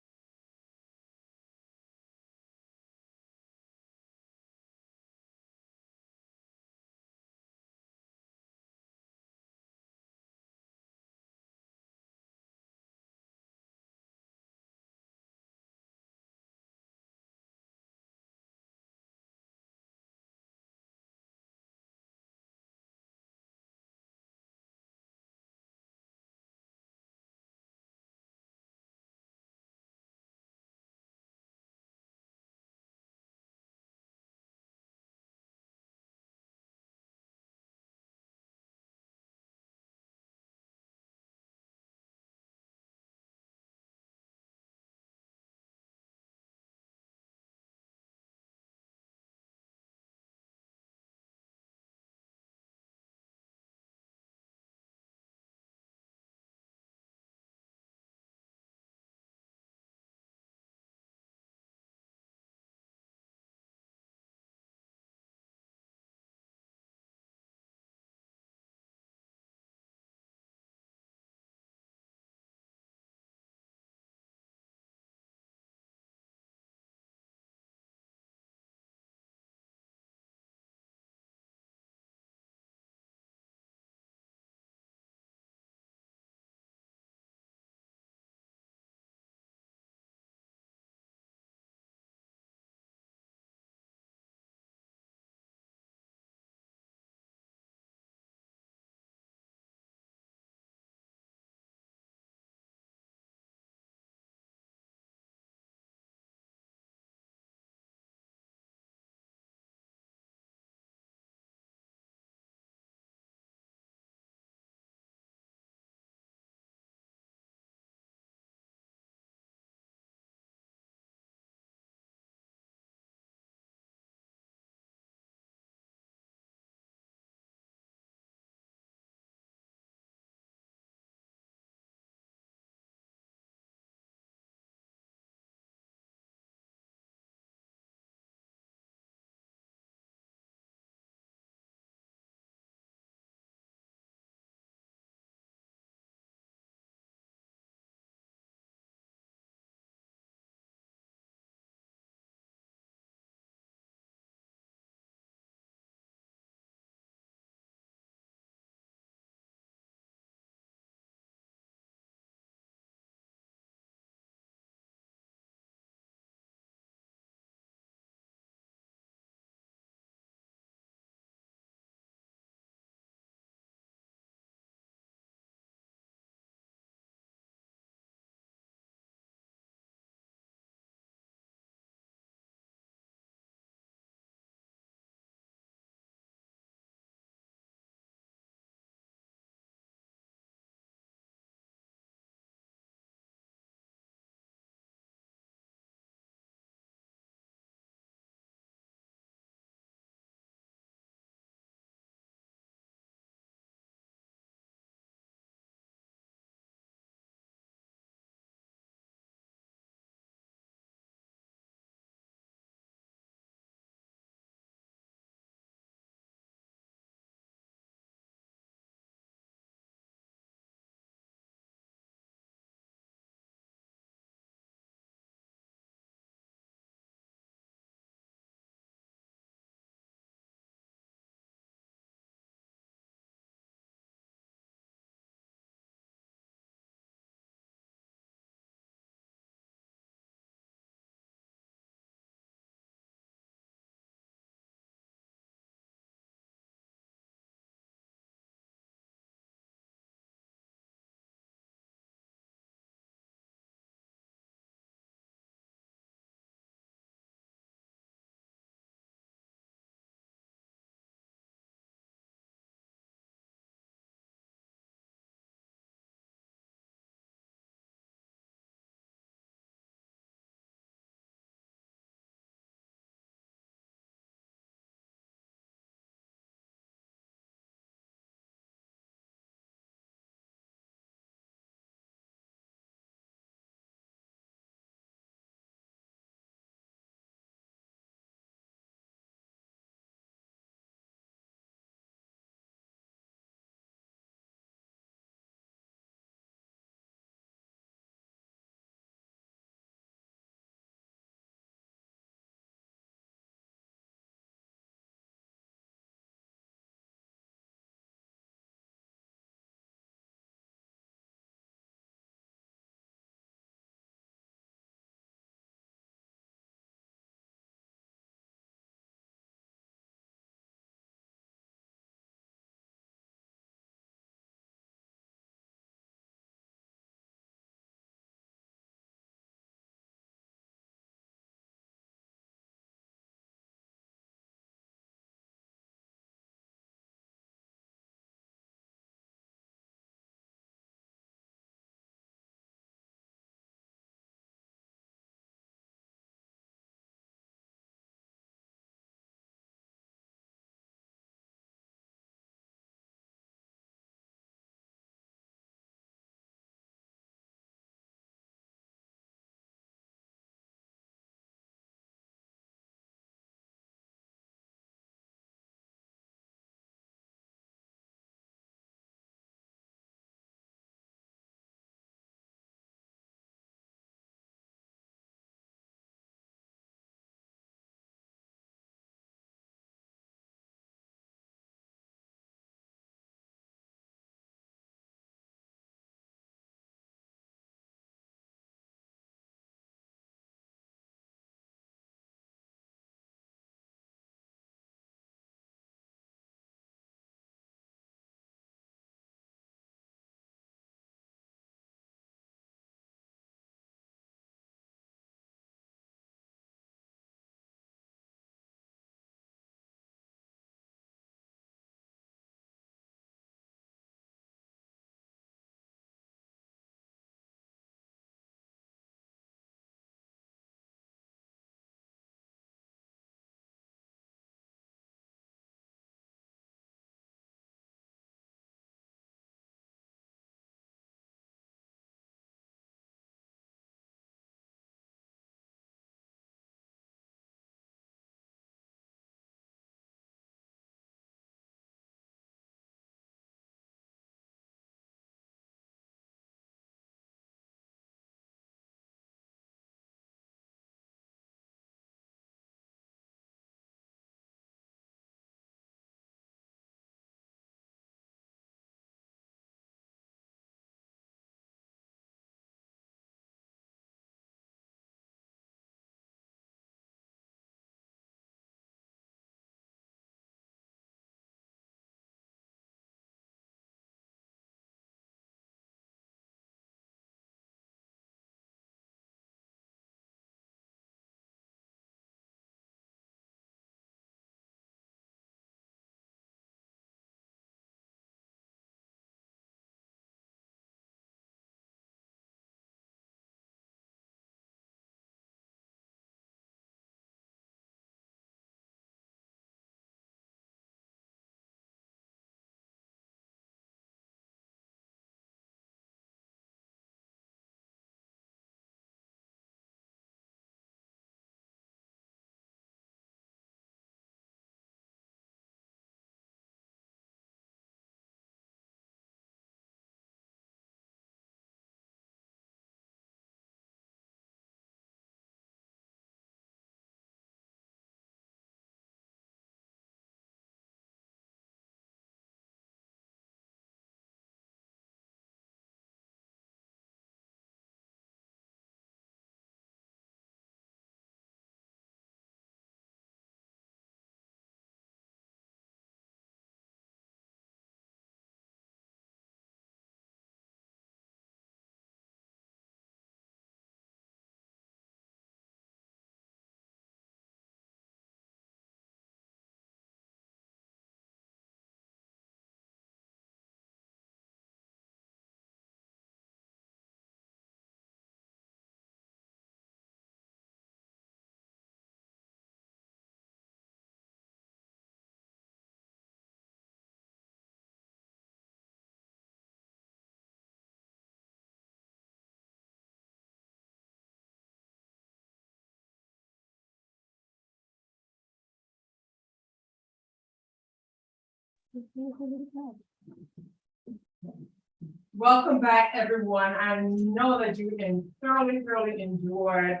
Welcome back, everyone. I know that you can thoroughly enjoyed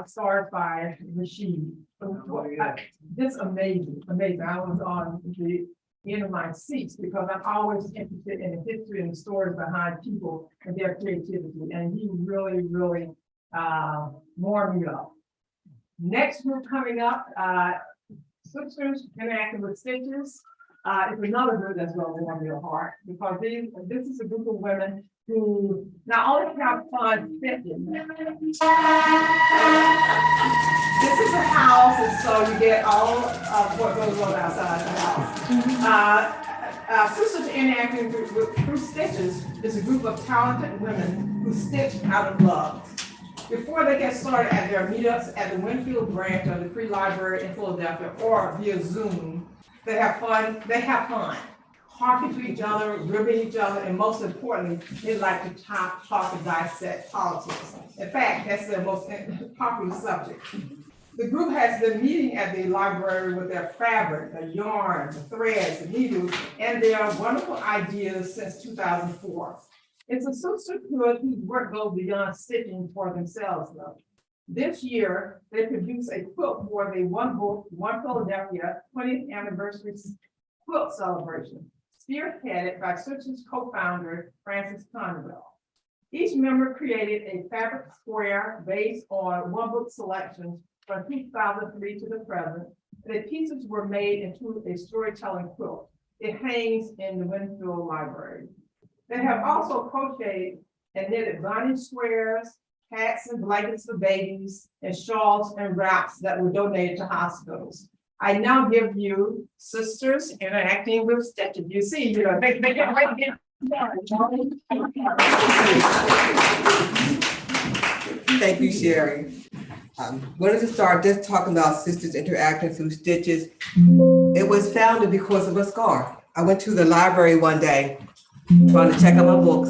Stars by Rashid. This amazing. I was on the end of my seats because I'm always interested in the history and the stories behind people and their creativity. And he really warmed me up. Next group coming up, Sisters Interacting with Stitches. It's another group that's going to warm your heart because this is a group of women who not only have fun stitching. This is a house, and so you get all of what goes on outside the house. Sisters Interacting through Stitches is a group of talented women who stitch out of love. Before they get started at their meetups at the Winfield branch of the Free Library in Philadelphia or via Zoom, they have fun, talking to each other, ribbing each other, and most importantly, they like to talk and dissect politics. In fact, that's their most popular subject. The group has been meeting at the library with their fabric, the yarn, the threads, the needles, and their wonderful ideas since 2004. It's a sisterhood whose work goes beyond stitching for themselves, though. This year, they produced a quilt for the One Philadelphia 20th anniversary quilt celebration, spearheaded by Sisters co-founder Frances Conwell. Each member created a fabric square based on one book selections from 2003 to the present. The pieces were made into a storytelling quilt. It hangs in the Winfield Library. They have also crocheted and knitted bonding squares, hats and blankets for babies, and shawls and wraps that were donated to hospitals. I now give you Sisters Interacting with Stitches. You see, they get right here. Thank you, Sherry. Wanted to start just talking about Sisters Interacting through Stitches. It was founded because of a scarf. I went to the library one day trying to check out my books,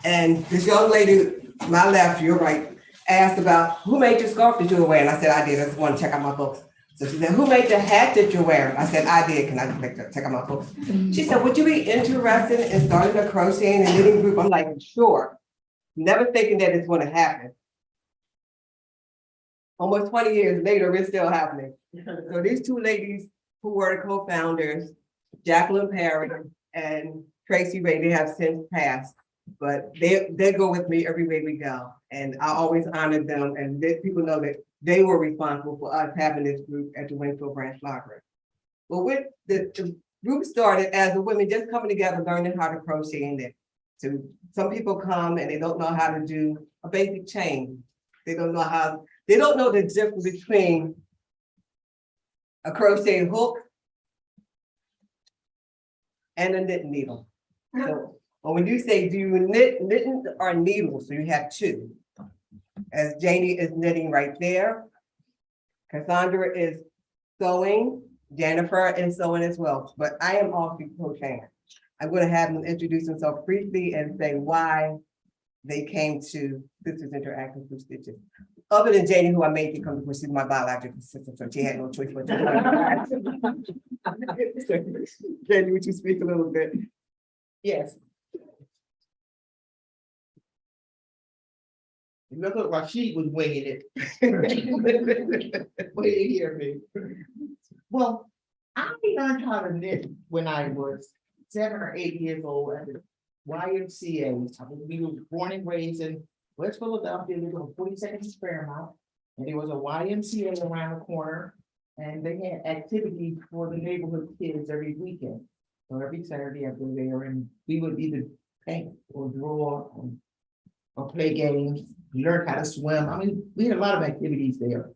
and this young lady, my left, your right, asked about who made your scarf that you were wearing. I said, I did. I just want to check out my books. So she said, who made the hat that you're wearing? I said, I did. Can I check out my books? She said, would you be interested in starting a crocheting and knitting group? I'm like, sure. Never thinking that it's going to happen. Almost 20 years later, it's still happening. So these two ladies who were the co-founders, Jacqueline Perry and Tracy Ray, they have since passed, but they go with me everywhere we go. And I always honor them, and people know that they were responsible for us having this group at the Winfield Branch Library. Well, with the group started as the women just coming together, learning how to crochet and knit. So some people come and they don't know how to do a basic chain. They don't know the difference between a crochet hook and a knit needle. So when you say, do you knitting or needles? So you have two. As Janie is knitting right there. Cassandra is sewing. Jennifer is sewing as well. But I am also crocheting. I'm going to have them introduce themselves briefly and say why they came to Sisters Interacting through Stitches. Other than Janie, who I made to come because she's my biological sister, so she had no choice but to come. Janie, would you speak a little bit? Yes. It looked like Rashid was winging it. Wait to hear me. Well, I learned how to knit when I was 7 or 8 years old at the YMCA. We were born and raised in West Philadelphia, we were on 42nd and Fairmount, and there was a YMCA around the corner, and they had activities for the neighborhood kids every weekend. So every Saturday I go there, and we would either paint or draw or play games, learn how to swim. I mean, we had a lot of activities there.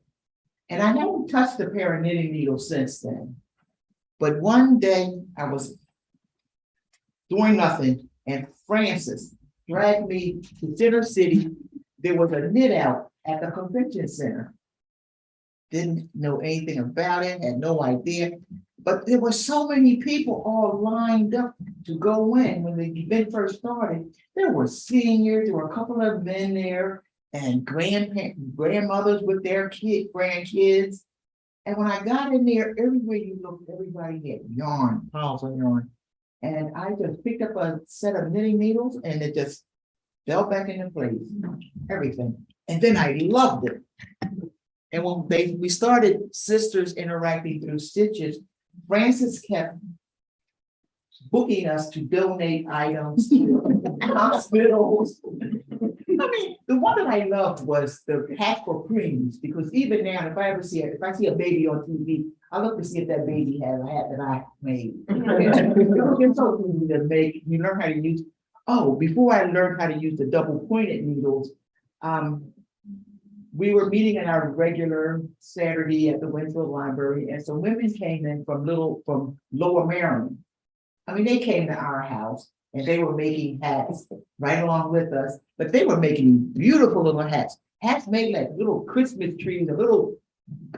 And I haven't touched a pair of knitting needles since then. But one day I was doing nothing, and Frances dragged me to Center City. There was a knit out at the convention center. Didn't know anything about it, had no idea. But there were so many people all lined up to go in when the event first started. There were seniors, there were a couple of men there, and grandmothers with their grandkids. And when I got in there, everywhere you looked, everybody had yarn, piles of yarn. And I just picked up a set of knitting needles and it just fell back into place, everything. And then I loved it. And when we started Sisters Interacting Through Stitches, Frances kept booking us to donate items to hospitals. I mean, the one that I loved was the hat for creams, because even now, if I see a baby on TV, I look to see if that baby has a hat that I made. It's so easy to make. You learn how to use. Oh, before I learned how to use the double pointed needles, we were meeting in our regular Saturday at the Winslow Library, and some women came in from Lower Maryland. I mean, they came to our house and they were making hats right along with us, but they were making beautiful little hats. Hats made like little Christmas trees, a little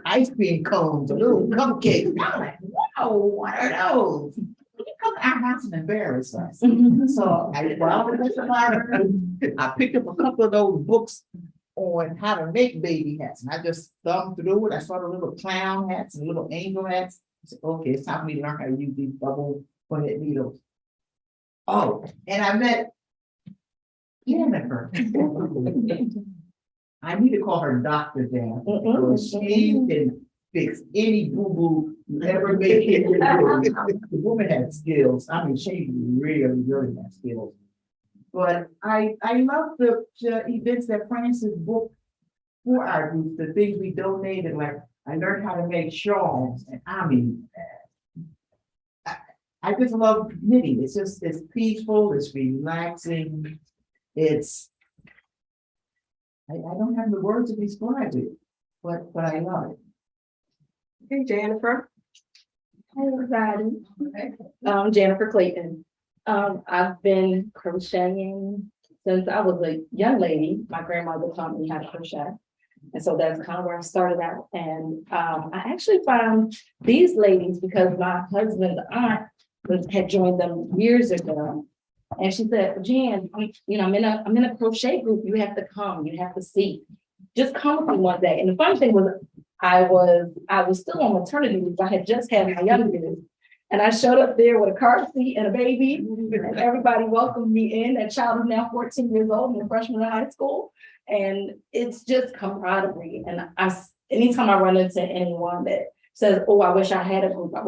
ice cream cones, a little cupcakes. I'm like, wow, what are those? You come to our house and embarrass us. So while I was at the library, I picked up a couple of those books on how to make baby hats. And I just thumbed through it. I saw the little clown hats and little angel hats. I said, okay, it's time for me to learn how to use these double pointed needles. Oh, and I met Jennifer. I need to call her Dr. Dan, because she can fix any boo-boo you ever make it. The woman had skills. I mean, she really had skills. But I love the events that Frances booked for our group, the things we donated. Like I learned how to make shawls, and I mean, I just love knitting. It's peaceful, it's relaxing. I don't have the words to describe it, but I love it. Hey, Jennifer. Hi, everybody. Jennifer Clayton. I've been crocheting since I was a young lady. My grandmother taught me how to crochet. And so that's kind of where I started out. And I actually found these ladies because my husband's aunt had joined them years ago. And she said, Jan, I'm in a crochet group. You have to come, you have to see. Just come with me one day. And the funny thing was I was still on maternity leave. I had just had my youngest. And I showed up there with a car seat and a baby, and everybody welcomed me in. That child is now 14 years old and a freshman in high school. And it's just camaraderie. And anytime I run into anyone that says, oh, I wish I had a group, I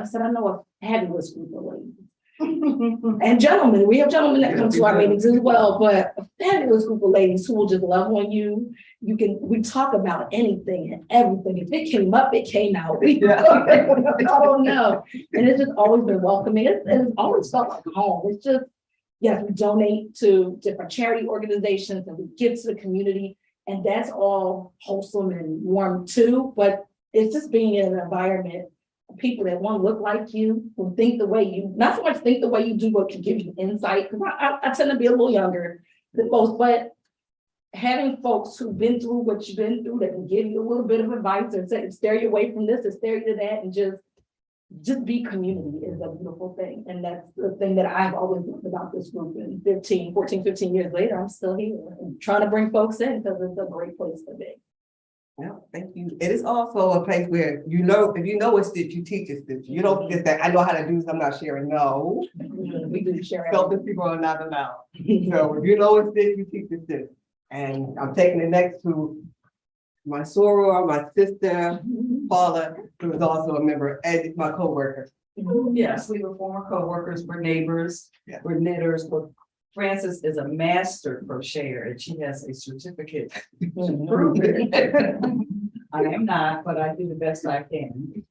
said, I know a fabulous group of ladies. And gentlemen, we have gentlemen that come to our meetings as well, but a fabulous group of ladies who will just love on you. We talk about anything and everything. If it came up, it came out. I don't know. And it's just always been welcoming. It's always felt like home. It's just, yes, we donate to different charity organizations and we give to the community. And that's all wholesome and warm too. But it's just being in an environment of people that want to look like you, who think the way you, not so much think the way you do, but can give you insight. Because I tend to be a little younger than most, but having folks who've been through what you've been through that can give you a little bit of advice or say, steer you away from this or steer you to that, and just be community is a beautiful thing. And that's the thing that I've always loved about this group. And 15 years later, I'm still here and trying to bring folks in because it's a great place to be. Yeah, thank you. It is also a place where, if you know a stitch, you teach a stitch. You don't just say, I know how to do this, I'm not sharing. No. We do share. Selfish people are not allowed. So if you know a stitch, you teach a stitch. And I'm taking it next to my soror, my sister, Paula, who is also a member, and my coworker. Yes, we were former co-workers, we're neighbors, Yeah. we're knitters, but Frances is a master crocheter and she has a certificate to prove it. I am not, but I do the best I can.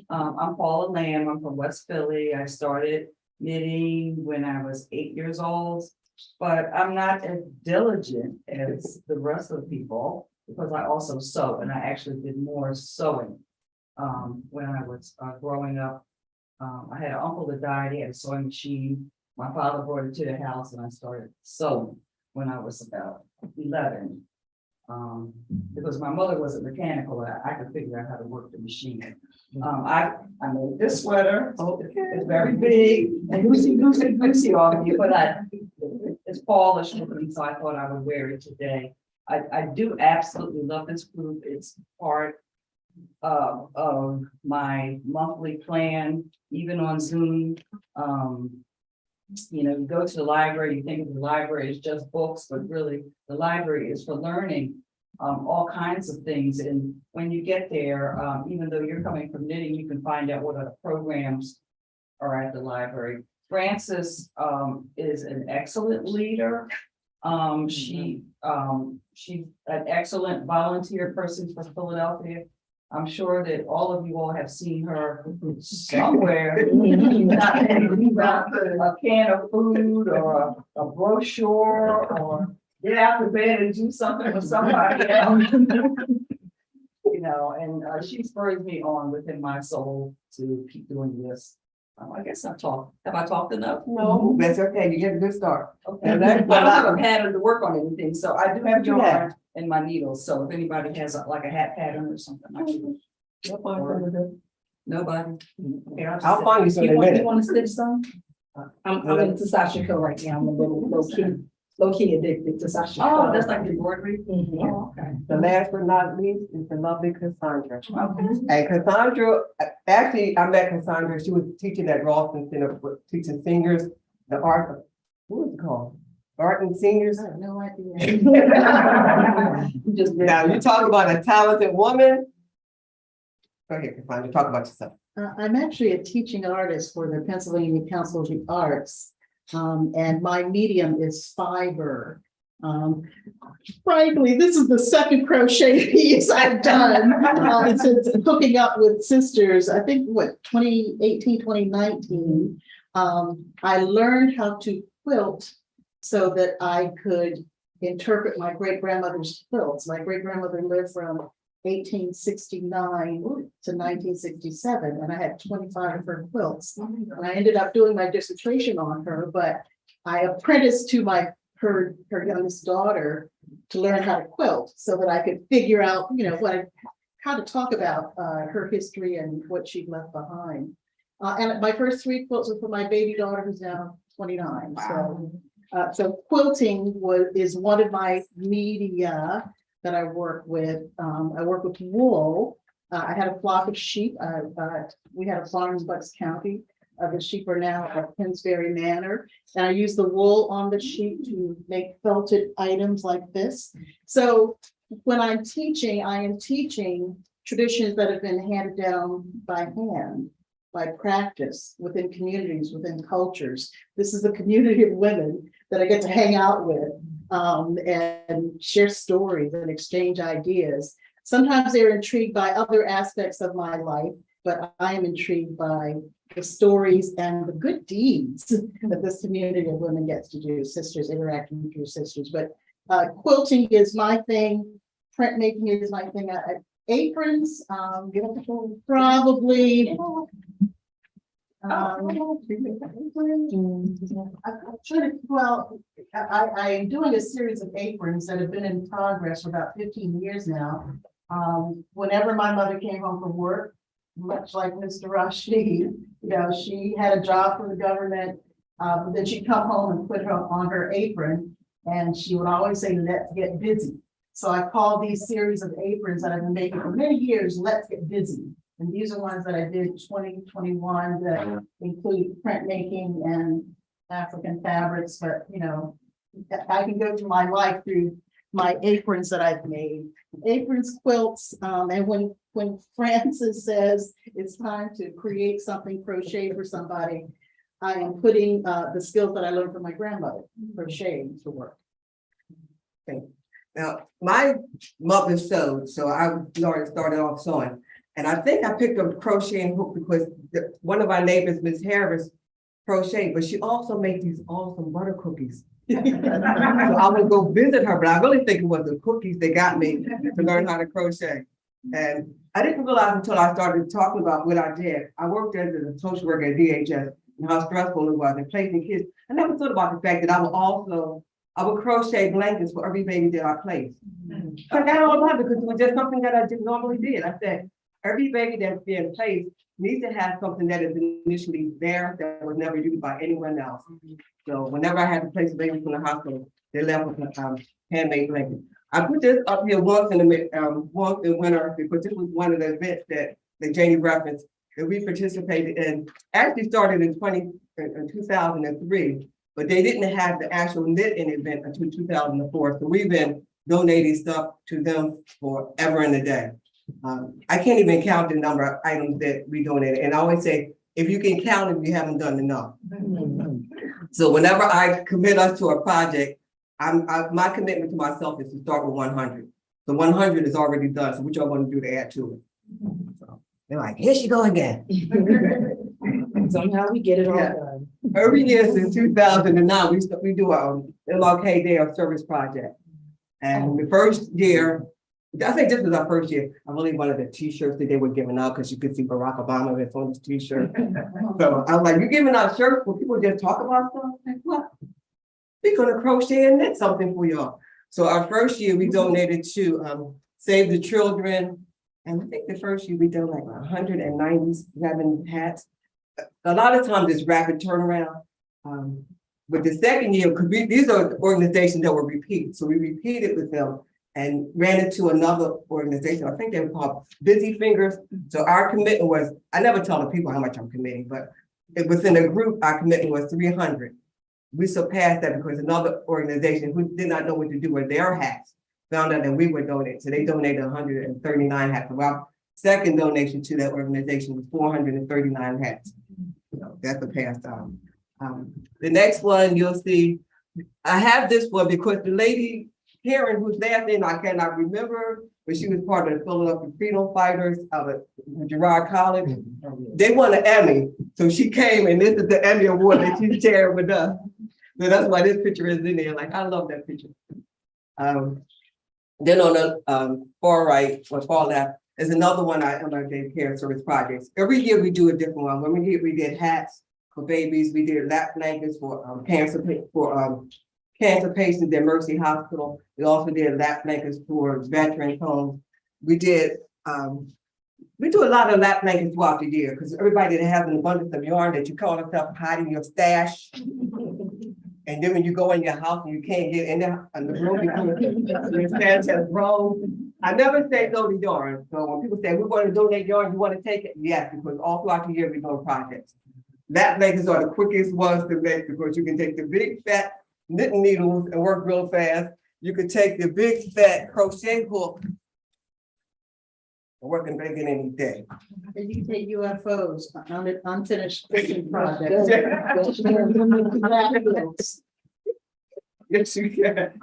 I'm Paula Lamb, I'm from West Philly. I started knitting when I was 8 years old, but I'm not as diligent as the rest of the people because I also sew, and I actually did more sewing when I was growing up. I had an uncle that died, he had a sewing machine. My father brought it to the house and I started sewing when I was about 11. Because my mother wasn't mechanical, I could figure out how to work the machine. I made this sweater. It's very big and loosey on me, but it's fallish looking, so I thought I would wear it today. I do absolutely love this group. It's part of my monthly plan, even on Zoom. You know, you go to the library, you think of the library as just books, but really the library is for learning all kinds of things. And when you get there, even though you're coming from knitting, you can find out what other programs are at the library. Frances is an excellent leader. She's an excellent volunteer person for Philadelphia. I'm sure that all of you all have seen her somewhere. A can of food or a brochure or get out of bed and do something with somebody else. You know, and she spurs me on within my soul to keep doing this. I guess I've talked. Have I talked enough? No, that's okay, you get a good start. Okay, And I that's don't have a pattern to work on anything, so I do have What you yarn and my needles, so if anybody has like a hat pattern or something, I can. Nobody. Okay, just I'll sit. find you some in a You minute. want to stitch some? I'm into Sashiko right now. I'm a little low key addicted to Sashiko. Oh, that's like embroidery. Mhm. Oh, okay. The last but not least is the lovely Cassandra. Okay. And Cassandra, actually, I met Cassandra, she was teaching at Robeson Center, teaching seniors, the art, what was it called? Art and seniors? I have no idea. Just Now, you talk about a talented woman. Go ahead, Cassandra, talk about yourself. I'm actually a teaching artist for the Pennsylvania Council of the Arts, and my medium is fiber. Frankly, this is the second crochet piece I've done since hooking up with sisters, I think, 2018, 2019. I learned how to quilt so that I could interpret my great-grandmother's quilts. My great-grandmother lived from 1869 to 1967, and I had 25 of her quilts. And I ended up doing my dissertation on her, but I apprenticed to her youngest daughter to learn how to quilt so that I could figure out, how to talk about her history and what she left behind. And my first 3 quilts were for my baby daughter, who's now 29. So quilting is one of my media that I work with. I work with wool. I had a flock of sheep. We had a farm in Bucks County. The sheep are now at Pennsbury Manor. And I use the wool on the sheep to make felted items like this. So when I'm teaching, I am teaching traditions that have been handed down by hand, by practice, within communities, within cultures. This is a community of women that I get to hang out with. And share stories and exchange ideas. Sometimes they're intrigued by other aspects of my life, but I am intrigued by the stories and the good deeds that this community of women gets to do, sisters interacting with your sisters. But quilting is my thing, printmaking is my thing. Aprons, probably. I'm doing a series of aprons that have been in progress for about 15 years now. Whenever my mother came home from work, much like Mr. Rashid, she had a job for the government, but then she'd come home and put her on her apron, and she would always say, "Let's get busy." So I call these series of aprons that I've been making for many years, "Let's Get Busy." And these are ones that I did 2021 that include printmaking and African fabrics, but I can go through my life through my aprons that I've made. Aprons, quilts, and when Frances says it's time to create something crochet for somebody, I am putting the skills that I learned from my grandmother, crocheting, to work. Okay. Now, my mother sewed, so I started off sewing. And I think I picked up a crocheting hook because one of our neighbors, Miss Harris, crocheted, but she also made these awesome butter cookies. So I would go visit her, but I really think it was the cookies that got me to learn how to crochet. And I didn't realize until I started talking about what I did. I worked as a social worker at DHS and how stressful it was and placing kids. I never thought about the fact that I would crochet blankets for every baby that I placed. So I got all that because it was just something that I just normally did. I said, every baby that's being placed needs to have something that is initially there that was never used by anyone else. So whenever I had to place a baby from the hospital, they left with a handmade blanket. I put this up here once once in winter, because this was one of the events that Janie referenced, that we participated in. Actually started in 2003, but they didn't have the actual knitting event until 2004. So we've been donating stuff to them forever and a day. I can't even count the number of items that we donated. And I always say, if you can count it, you haven't done enough. So whenever I commit us to a project, my commitment to myself is to start with 100. So 100 is already done. So what y'all want to do to add to it? So they're like, here she go again. Somehow we get it all Yeah. done. Every year since 2009, we do our MLK Day of Service project. And the first year, I think this was our first year, I really wanted the t-shirts that they were giving out because you could see Barack Obama that's on his t-shirt. So I was like, you're giving out shirts where people just talk about stuff? Like, what? We're gonna crochet and knit something for y'all. So our first year we donated to Save the Children. And I think the first year we done like 197 hats. A lot of times it's rapid turnaround. But the second year, because these are organizations that were repeat. So we repeated with them and ran into another organization. I think they were called Busy Fingers. So our commitment was, I never tell the people how much I'm committing, but within the group, our commitment was 300. We surpassed that because another organization who did not know what to do with their hats found out that we were donating. So they donated 139 hats. So our second donation to that organization was 439 hats. So that's a pastime. The next one you'll see, I have this one because the lady Karen, whose last name I cannot remember, but she was part of the Philadelphia Freedom Fighters out of Girard College. They won an Emmy. So she came and this is the Emmy Award that she's sharing with us. So that's why this picture is in there. Like, I love that picture. Then on the far right or far left is another one I MLK Care Service projects. Every year we do a different one. When we did hats for babies, we did lap blankets for cancer patients at Mercy Hospital. We also did lap blankets for veterans homes. We do a lot of lap blankets throughout the year because everybody that has an abundance of yarn that you call yourself hiding your stash. And then when you go in your house and you can't get in there, and the room your stash has grown. I never say no to yarn. So when people say, we're going to donate yarn, you want to take it? Yes, because all throughout the year we do projects. Lap blankets are the quickest ones to make because you can take the big fat knitting needles and work real fast. You could take the big fat crochet hook and work and make it any day. And you can take UFOs on an unfinished fishing project. Yes, you can.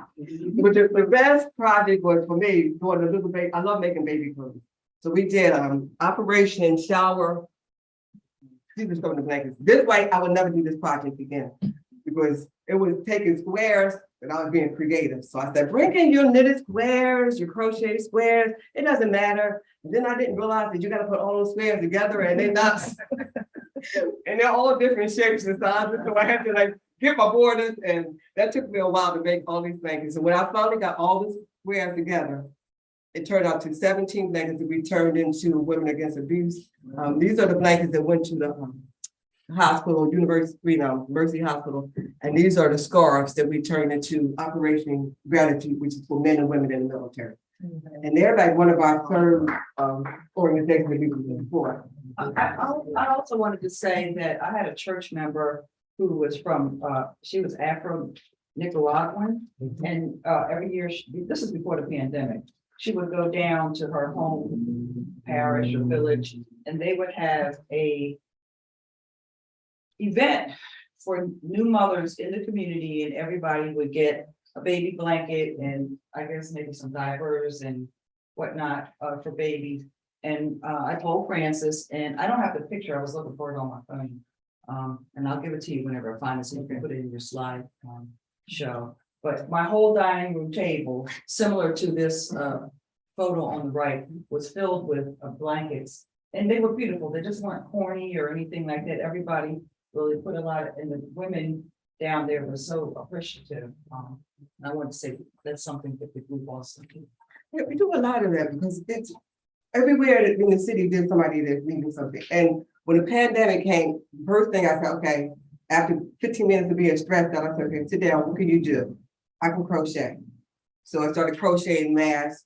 But the best project was for me doing a little baby. I love making baby clothes. So we did Operation Shower. She was throwing the blankets. This way, I would never do this project again because it was taking squares and I was being creative. So I said, bring in your knitted squares, your crocheted squares. It doesn't matter. And then I didn't realize that you got to put all those squares together and they're not, and they're all different shapes and sizes. So I had to like get my borders, and that took me a while to make all these blankets. So when I finally got all the squares together, it turned out to 17 blankets that we turned into Women Against Abuse. These are the blankets that went to the hospital, Mercy Hospital. And these are the scarves that we turned into Operation Gratitude, which is for men and women in the military. And they're like one of our third organizations that we were before. I also wanted to say that I had a church member who was from, she was Afro-Nicaraguan. And every year, this is before the pandemic, she would go down to her home parish or village, and they would have a event for new mothers in the community, and everybody would get a baby blanket and I guess maybe some diapers and whatnot for babies. And I told Francis, and I don't have the picture, I was looking for it on my phone. And I'll give it to you whenever I find it, so you can put it in your slide show. But my whole dining room table, similar to this photo on the right, was filled with blankets. And they were beautiful. They just weren't corny or anything like that. Everybody really put a lot of, and the women down there were so appreciative. I want to say that's something that the group also do. Yeah, we do a lot of that because it's everywhere in the city there's somebody that's needing something. And when the pandemic came, first thing I said, okay, after 15 minutes of being stressed out, I said, okay, sit down, what can you do? I can crochet. So I started crocheting masks.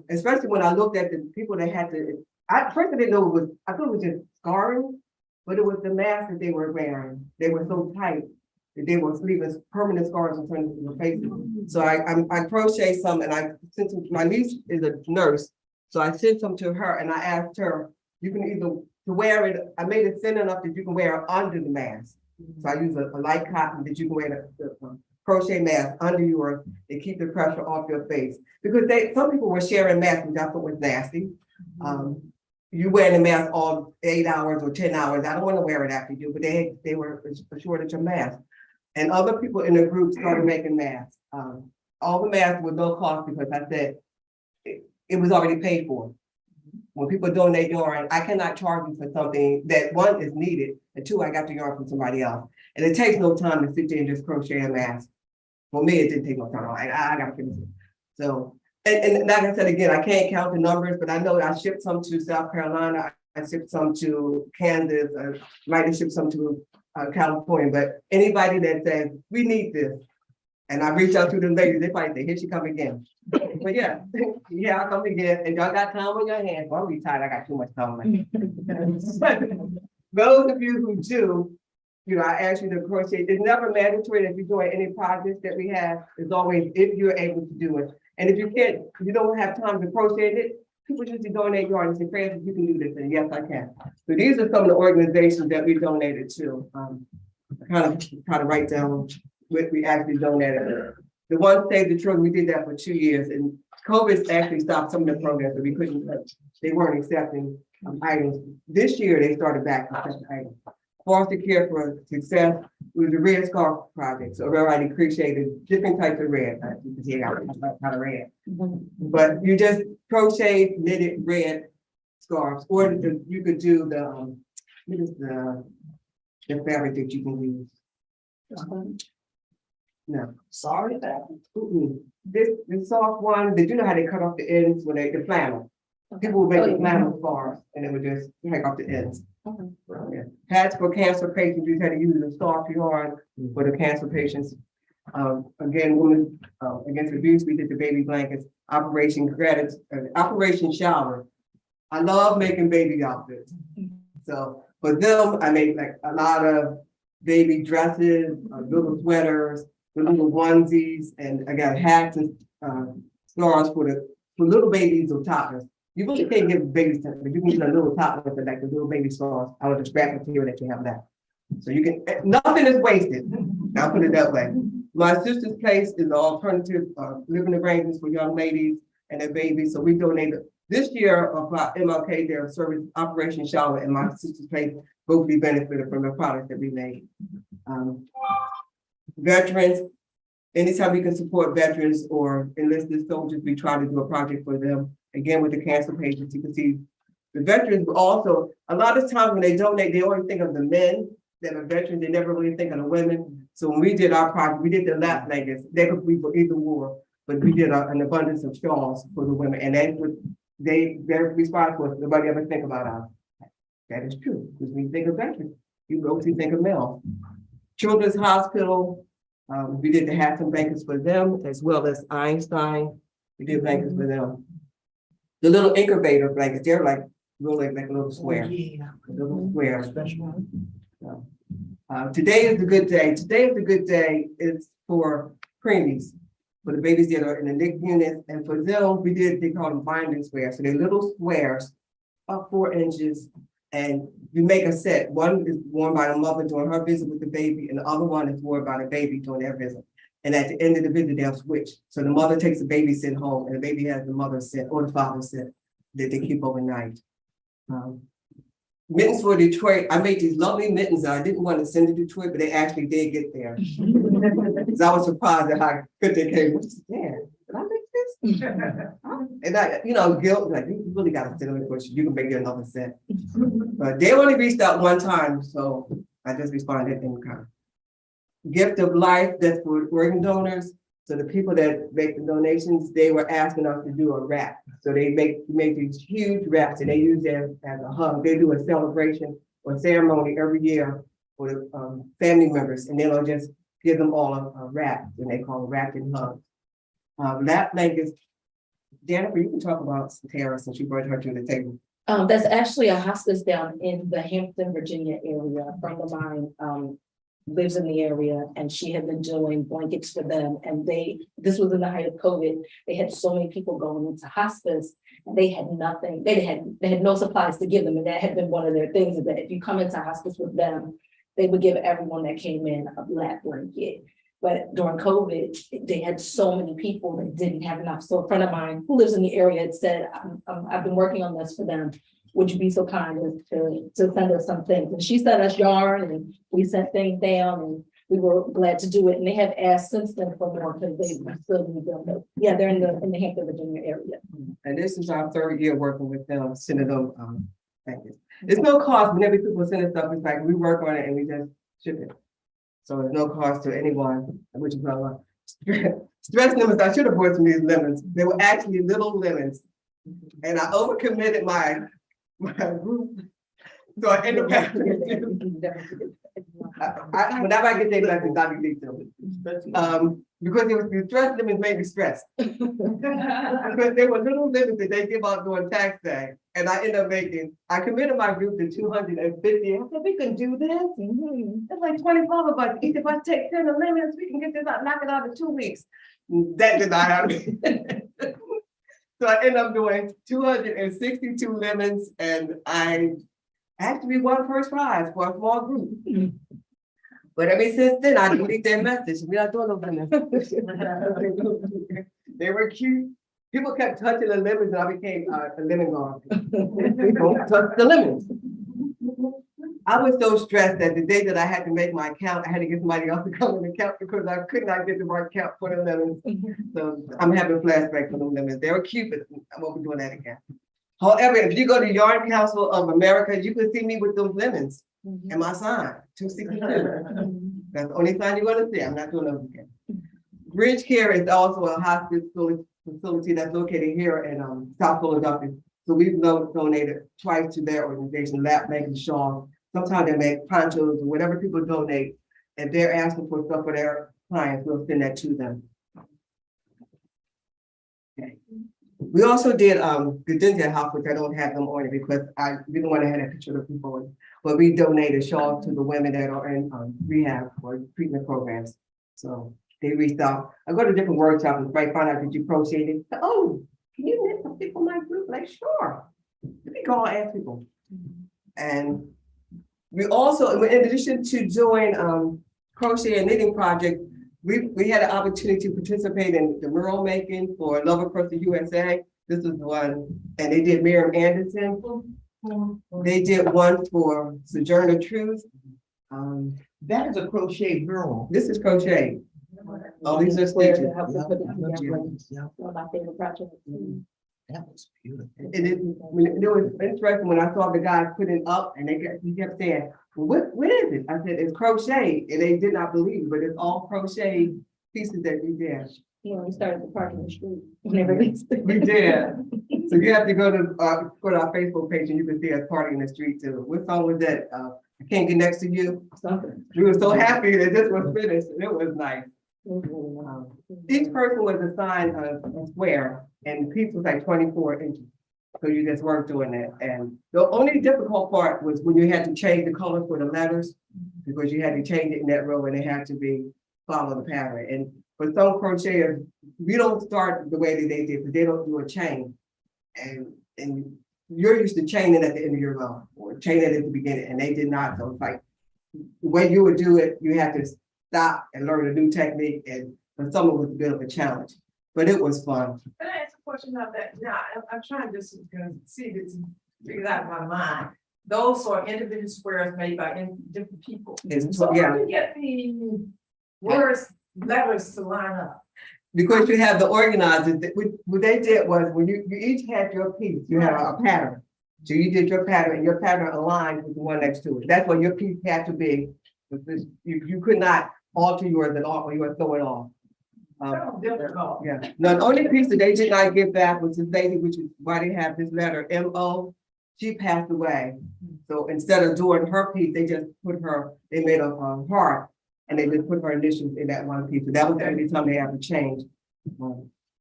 Especially when I looked at the people that had to, I first I didn't know it was, I thought it was just scarring, but it was the mask that they were wearing. They were so tight that they were leaving permanent scars in front of their faces. So I crocheted some, and I sent some, my niece is a nurse, so I sent some to her, and I asked her, you can either to wear it, I made it thin enough that you can wear it under the mask. So I use a light cotton that you can wear the crochet mask under yours to keep the pressure off your face. Because some people were sharing masks, which I thought was nasty. You wearing a mask all 8 hours or 10 hours. I don't want to wear it after you, but they were a shortage of masks. And other people in the group started making masks. All the masks were no cost because I said it was already paid for. When people donate yarn, I cannot charge you for something that one is needed, and two, I got the yarn from somebody else. And it takes no time to sit there and just crochet a mask. For me, it didn't take no time. I gotta finish it. So, and like I said, again, I can't count the numbers, but I know I shipped some to South Carolina. I shipped some to Kansas. I might have shipped some to California, but anybody that says, we need this. And I reach out to the ladies, they probably say, here she come again. But yeah, yeah, I'll come again. And y'all got time on your hands. Well, I'm retired, I got too much time on my hands. Those of you who do, I ask you to crochet. It's never mandatory that if you're doing any projects that we have. It's always if you're able to do it. And if you can't, you don't have time to crochet it, people usually donate yarn and say, Francis, you can do this. And yes, I can. So these are some of the organizations that we donated to. I kind of write down what we actually donated. The one Save the Children, we did that for 2 years, and COVID actually stopped some of the programs that we couldn't touch. They weren't accepting items. This year, they started back accepting items. Foster Care for Success was the Red Scarf Project. So everybody created different types of red. You can see I got kind of red. But you just crochet knitted red scarves, or you could do the fabric that you can use. No. Sorry about that. This soft one, did you know how they cut off the ends when the flannel? People would make the flannel scarves and they would just take off the ends. Yeah. Hats for cancer patients, you had to use the soft yarn for the cancer patients. Again, Women Against Abuse, we did the baby blankets, Operation Shower. I love making baby outfits. So for them, I made like a lot of baby dresses, little sweaters, the little onesies, and I got hats and scarves for little babies or toddlers. You really can't give babies, but you can get a little toddler with like the little baby scarves out of the scrap material that you have that. So you can, nothing is wasted. I'll put it that way. My sister's place is an alternative living arrangements for young ladies and their babies. So we donated this year about MLK, their service Operation Shower, and my sister's place both be benefited from the products that we made. Veterans, anytime we can support veterans or enlisted soldiers, we try to do a project for them. Again, with the cancer patients, you can see the veterans also, a lot of times when they donate, they only think of the men that are veterans, they never really think of the women. So when we did our project, we did the lap blankets, they could be for either war, but we did an abundance of shawls for the women, and that's what their response was, nobody ever think about us. That is true, because when you think of veterans, you mostly think of male. Children's Hospital, we did the hats and blankets for them, as well as Einstein, we did blankets for them. The little incubator blankets, they're like really like a little square. A little square. Today is a good day. Today is a good day. It's for preemies, for the babies that are in the NICU unit, and for them, they call them binding squares. So they're little squares of 4 inches, and you make a set. One is worn by the mother during her visit with the baby, and the other one is worn by the baby during their visit. And at the end of the visit, they'll switch. So the mother takes the baby set home, and the baby has the mother's set or the father's set that they keep overnight. Mittens for Detroit. I made these lovely mittens. I didn't want to send to Detroit, but they actually did get there. Because I was surprised at how good they came. Yeah, did I make this? And I, guilt, like, you really got to send them a you can make it another set. But they only reached out one time, so I just responded in kind. Gift of Life, that's for organ donors. So the people that make the donations, they were asking us to do a wrap. So they make these huge wraps, and they use them as a hug. They do a celebration or ceremony every year for the family members, and they'll just give them all a wrap, and they call it wrapped and hugs. Lap link is, Jennifer, you can talk about Tara since you brought her to the table. That's actually a hospice down in the Hampton, Virginia area. A friend of mine, lives in the area, and she had been doing blankets for them. And this was in the height of COVID. They had so many people going into hospice, and they had nothing. They had no supplies to give them, and that had been one of their things, is that if you come into hospice with them, they would give everyone that came in a lap blanket. But during COVID, they had so many people that didn't have enough. So a friend of mine who lives in the area had said, I've been working on this for them. Would you be so kind as to send us some things? And she sent us yarn, and we sent things down, and we were glad to do it. And they have asked since then for more, because they still need them. But yeah, they're in the Hampton, Virginia area. And this is our third year working with them, sending them, thank you. It's no cost. Whenever people send us stuff, it's like we work on it and we just ship it. So there's no cost to anyone, which is not like stress lemons. I should have bought some of these lemons. They were actually little lemons. And I overcommitted my group. So I ended up whenever I get their lessons, I delete them. Because it was the stress lemons made me stressed. Because they were little lemons that they give out during tax day. And I ended up I committed my group to 250. I said, we can do this. It's like 25 of us. If I take 10 lemons, we can get this out, knock it out in 2 weeks. That did not happen. So I ended up doing 262 lemons, and I actually won first prize for a small group. But ever since then, I delete their message. We're not doing no lemons. They were cute. People kept touching the lemons, and I became a lemon garden. Don't touch the lemons. I was so stressed that the day that I had to make my account, I had to get somebody else to come in the account because I could not get the right account for the lemons. So I'm having flashbacks for the lemons. They were cute, but I won't be doing that again. However, if you go to Yarn Council of America, you can see me with those lemons and my sign, 262. That's the only sign you're gonna see. I'm not doing those again. Bridge Care is also a hospice facility that's located here in South Philadelphia. So we've donated twice to their organization, lap making shawl. Sometimes they make ponchos or whatever people donate. If they're asking for stuff for their clients, we'll send that to them. Okay. We also did Gardenia House, which I don't have them on it because I didn't want to have a picture of the people. But we donated shawls to the women that are in rehab or treatment programs. So they reached out. I go to different workshops and find out that you crocheted. Oh, can you knit something for my group? Like, sure. Let me go and ask people. And we also, in addition to doing crochet and knitting project, we had an opportunity to participate in the mural making for Love Across the USA. This was one, and they did Miriam Anderson. They did one for Sojourner Truth. That is a crochet mural. This is crochet. Oh, these are stitches. One of my favorite projects. That was beautiful. And it was interesting when I saw the guys put it up, and he kept saying, well, what is it? I said, it's crochet, and they did not believe it, but it's all crochet pieces that we did. You know, we started the park in the street. Whenever we did. So you have to go to our Facebook page and you can see us partying in the street too. What song was that? I Can't Get Next to You. Something. We were so happy that this was finished, and it was nice. Each person was assigned a square, and the piece was like 24 inches. So you just worked doing that. And the only difficult part was when you had to change the color for the letters, because you had to change it in that row and it had to follow the pattern. And for some crocheters, we don't start the way that they did, because they don't do a chain. And you're used to chaining at the end of your row or chaining at the beginning, and they did not. So it's like the way you would do it, you had to stop and learn a new technique. And for some, it was a bit of a challenge, but it was fun. Can I ask a question about that? Now, I'm trying to see this figured out in my mind. Those are individual squares made by different people. So Yeah. how do you get the letters to line up? Because you have the organizers, what they did was when you each had your piece, you had a pattern. So you did your pattern, and your pattern aligned with the one next to it. That's what your piece had to be. You could not alter yours at all, or you were throwing off. Difficult. Yeah. Now, the only piece that they did not give back was this lady, which is why they have this letter M-O. She passed away. So instead of doing her piece, they just they made a heart, and they just put her initials in that one piece. So that was the only time they ever changed.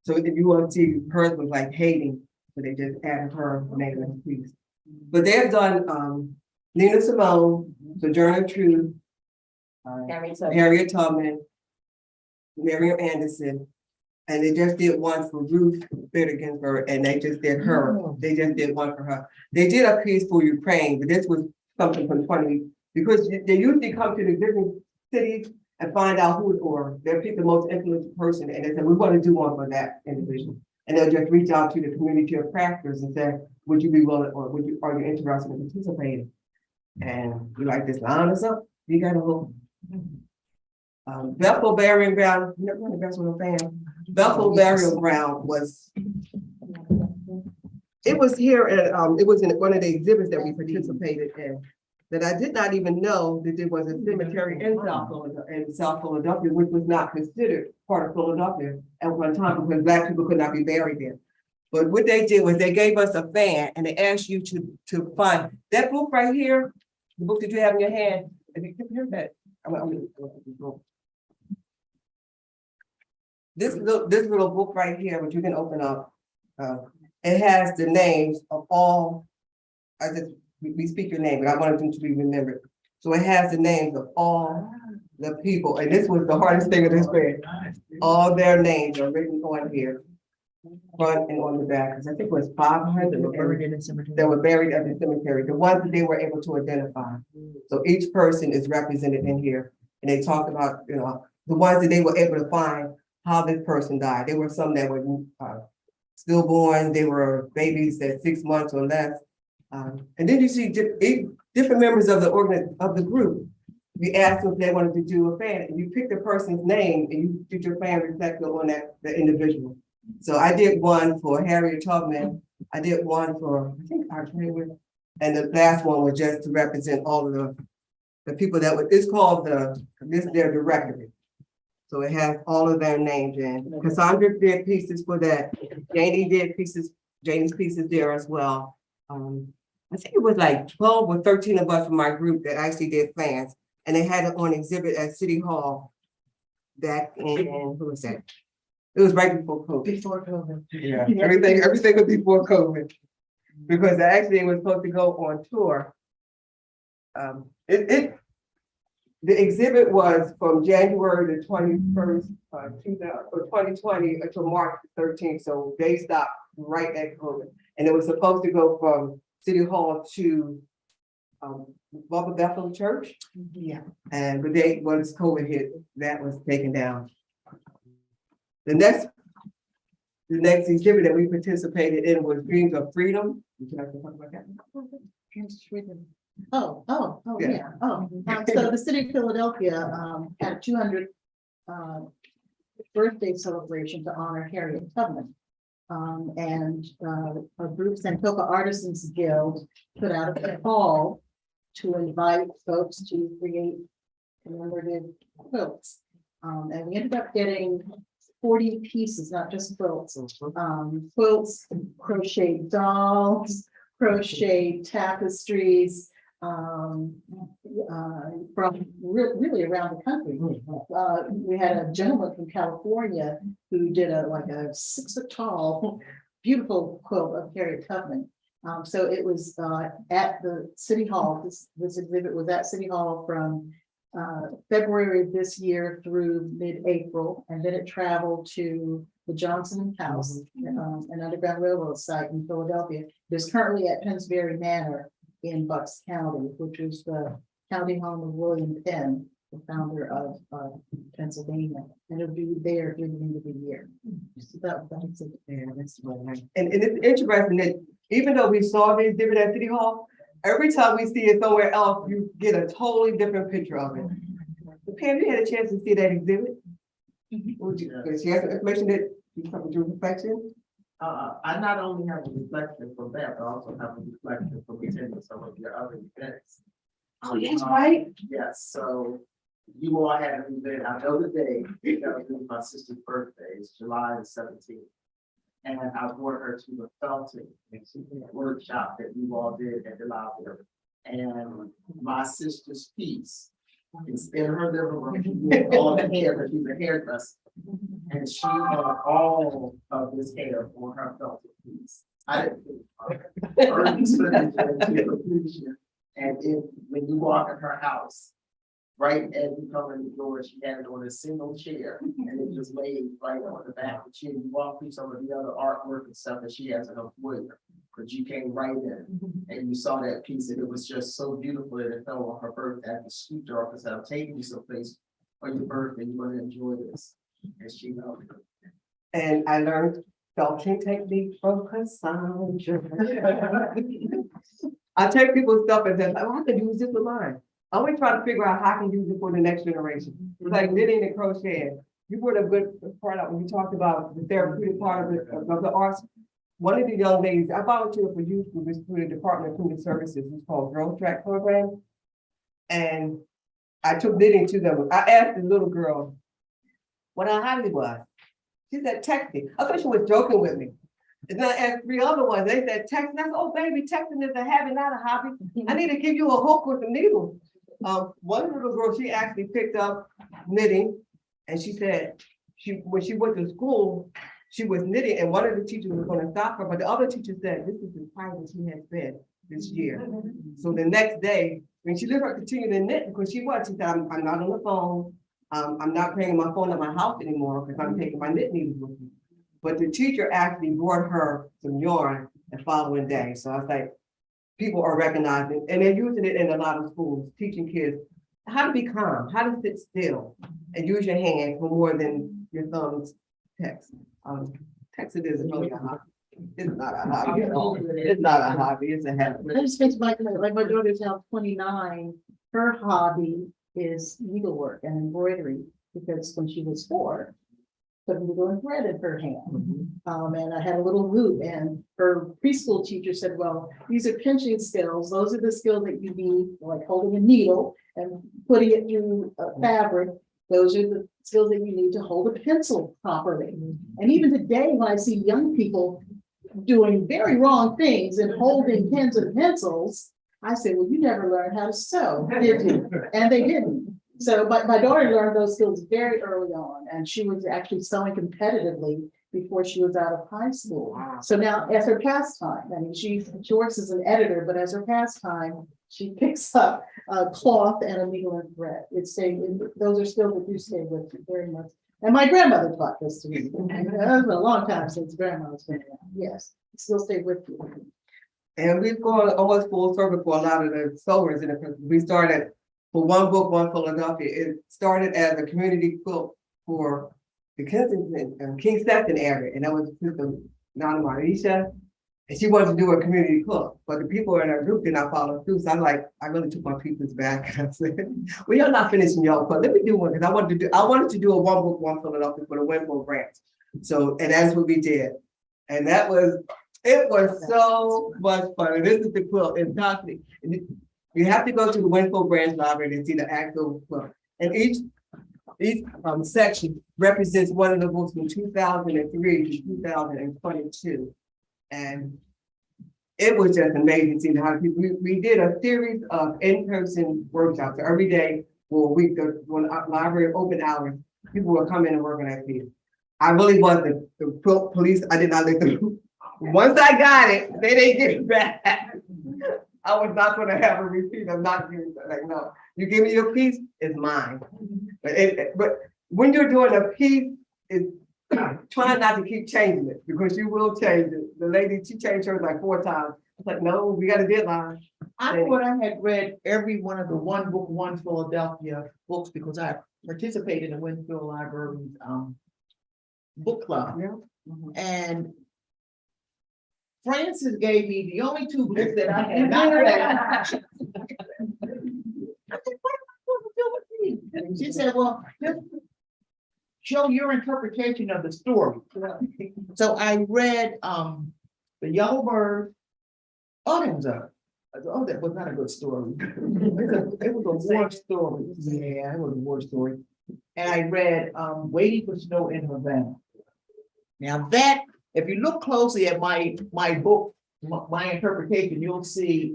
So if you want to see, hers was like Haiti, so they just added her name as priest. But they've done, Nina Simone, Sojourner Truth, Harriet Tubman, Miriam Anderson, and they just did one for Ruth Bader Ginsburg, and they just did her. They just did one for her. They did a piece for Ukraine, but this was something from 20, because they usually come to the different cities and find out who, or they'll pick the most influential person, and they say, we want to do one for that individual. And they'll just reach out to the community of crafters and say, would you be willing, or are you interested in participating? And you like this line or something, you gotta look. Bethel Burial Ground, never really that's what I'm saying. Bethel Burial Ground was, it was here at, it was in one of the exhibits that we participated in, that I did not even know that there was a cemetery in South Philadelphia, which was not considered part of Philadelphia at one time, because Black people could not be buried there. But what they did was they gave us a fan and they asked you to find that book right here, the book that you have in your hand. If you can hear that, this little book right here, which you can open up, it has the names of all. We speak your name, but I wanted them to be remembered. So it has the names of all the people, and this was the hardest thing of this grade. All their names are written on here, front and on the back, because I think it was 500 that were buried at the cemetery, the ones that they were able to identify. So each person is represented in here, and they talked about, you know, the ones that they were able to find how this person died. There were some that were stillborn, they were babies at 6 months or less. And then you see different members of the group. You ask them if they wanted to do a fan, and you pick the person's name, and you did your fan reflective on the individual. So I did one for Harriet Tubman. I did one for, I think, our trainer, and the last one was just to represent all of the people that were. It's called their directory. So it has all of their names in. Cassandra did pieces for that. Janie did pieces. Janie's pieces there as well. I think it was like 12 or 13 of us from my group that actually did fans, and they had it on exhibit at City Hall back in, who was that? It was right before COVID. Before COVID. Yeah, everything was before COVID. Because actually it was supposed to go on tour. The exhibit was from January the 21st, 2020 until March 13th. So they stopped right at COVID. And it was supposed to go from City Hall to Bubba Bethel Church. Yeah. And the day once COVID hit, that was taken down. The next exhibit that we participated in was Dreams of Freedom. Would you like to talk about that? Yeah. So the city of Philadelphia had a 200th birthday celebration to honor Harriet Tubman. And a group, Santoka Artisans Guild, put out a call to invite folks to create commemorative quilts. And we ended up getting 40 pieces, not just quilts. Quilts, crocheted dolls, crocheted tapestries, from really around the country. We had a gentleman from California who did a 6 foot tall, beautiful quilt of Harriet Tubman. So it was at the City Hall. This exhibit was at City Hall from February of this year through mid-April, and then it traveled to the Johnson House, an Underground Railroad site in Philadelphia. There's currently at Pennsbury Manor in Bucks County, which is the county home of William Penn, the founder of Pennsylvania, and it'll be there through the end of the year. So that's it. Yeah, that's right. And it's interesting that even though we saw the exhibit at City Hall, every time we see it somewhere else, you get a totally different picture of it. But Pam, you had a chance to see that exhibit? Would you share some information that you come to reflection? I not only have a reflection from that, but I also have a reflection from attending some of your other events. Oh, that's right. Yes, so you all had an event, I know the day, that was my sister's birthday, it's July the 17th. And I brought her to the Felton workshop that you all did at the library. And my sister's piece It's in her living room. She did all the hair, but she's a hairdresser. And she had all of this hair for her felted piece. I didn't. And when you walk in her house, right as you come in the door, she had it on a single chair and it just laid right on the back of the chair. You walk through some of the other artwork and stuff that she has in her foyer. But you came right in and you saw that piece and it was just so beautiful that it fell on her birthday. I just scooped her off and said, I'm taking you someplace on your birthday. You're gonna enjoy this. And she loved it. And I learned felting technique from Cassandra. I take people's stuff and say, oh, I can use this with mine. I always try to figure out how I can use it for the next generation. It's like knitting and crocheting. You brought a good part out when you talked about the therapeutic part of it, of the arts. One of the young ladies, I volunteered for youth group through the Department of Human Services. It's called Growth Track Program. And I took knitting to them. I asked the little girl what her hobby was. She said texting. I thought she was joking with me. And then I asked 3 other ones. They said texting. I said, oh baby, texting is a habit, not a hobby. I need to give you a hook with a needle. One little girl, she actually picked up knitting, and she said when she went to school, she was knitting, and one of the teachers was going to stop her, but the other teacher said, this is as high as she has been this year. So the next day, when she let her continue to knit, because she said, I'm not on the phone. I'm not bringing my phone at my house anymore because I'm taking my knit needles with me. But the teacher actually brought her some yarn the following day. So I was like, people are recognizing, and they're using it in a lot of schools, teaching kids how to be calm, how to sit still, and use your hands for more than your thumbs text. Texting isn't really a hobby. It's not a hobby at all. It's not a hobby, it's a habit. I just think like my daughter's now 29, her hobby is needlework and embroidery, because when she was 4, put needle and thread in her hand. And I had a little loop, and her preschool teacher said, well, these are pinching skills. Those are the skills that you need, like holding a needle and putting it through a fabric. Those are the skills that you need to hold a pencil properly. And even today, when I see young people doing very wrong things and holding pens and pencils, I say, well, you never learned how to sew, did you? And they didn't. So, but my daughter learned those skills very early on, and she was actually sewing competitively before she was out of high school. Wow. So now, as her pastime, I mean, she works as an editor, but as her pastime, she picks up cloth and a needle and thread. Those are skills that do stay with you very much. And my grandmother taught this to me. It's been a long time since grandma's been around. Yes, it still stay with you. And we've gone almost full circle for a lot of the sewers in it. We started for One Book, One Philadelphia. It started as a community quilt for the Kensington and King Stephen area, and that was Sister Nana Marisha. And she wanted to do a community quilt, but the people in our group did not follow through. So I really took my pieces back. I said, well, you're not finishing your quilt. Let me do one, because I wanted to do a One Book, One Philadelphia for the Winfield branch. So, and that's what we did. And it was so much fun. And this is the quilt in Toxic. You have to go to the Winfield Branch Library to see the actual quilt. And each section represents one of the books from 2003 to 2022. And it was just amazing seeing how people, we did a series of in-person workshops. So every day for a week, when our library open hours, people were coming and working at me. I really was the quilt police. I did not let them. Once I got it, they didn't give it back. I was not going to have a repeat. I'm not giving it. Like, no, you give me your piece, it's mine. But when you're doing a piece, it's trying not to keep changing it, because you will change it. The lady, she changed hers like 4 times. I was like, no, we got a deadline. I thought I had read every one of the One Book, One Philadelphia books, because I participated in Winfield Library's book club. Yeah. And Frances gave me the only 2 books that I had not read. I said, what am I supposed to do with these? And she said, well, just show your interpretation of the story. So I read The Yellow Bird. That was not a good story. It was a war story. Yeah, it was a war story. And I read Waiting for Snow in Havana. Now that, if you look closely at my book, my interpretation, you'll see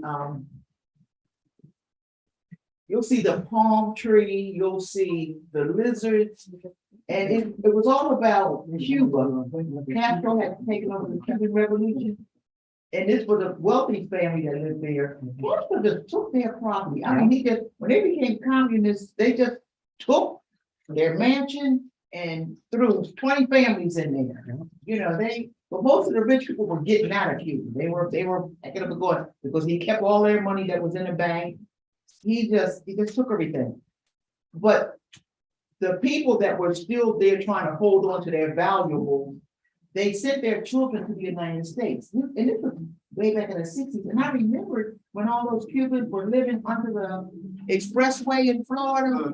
you'll see the palm tree, you'll see the lizards. And it was all about Cuba, when Castro had taken over the Cuban Revolution. And this was a wealthy family that lived there. Castro just took their property. I mean, when they became communists, they just took their mansion and threw 20 families in there. You know, but most of the rich people were getting out of Cuba. They were packing up and going because he kept all their money that was in the bank. He just took everything. But the people that were still there trying to hold on to their valuables, they sent their children to the United States. And this was way back in the 60s. And I remember when all those Cubans were living under the expressway in Florida.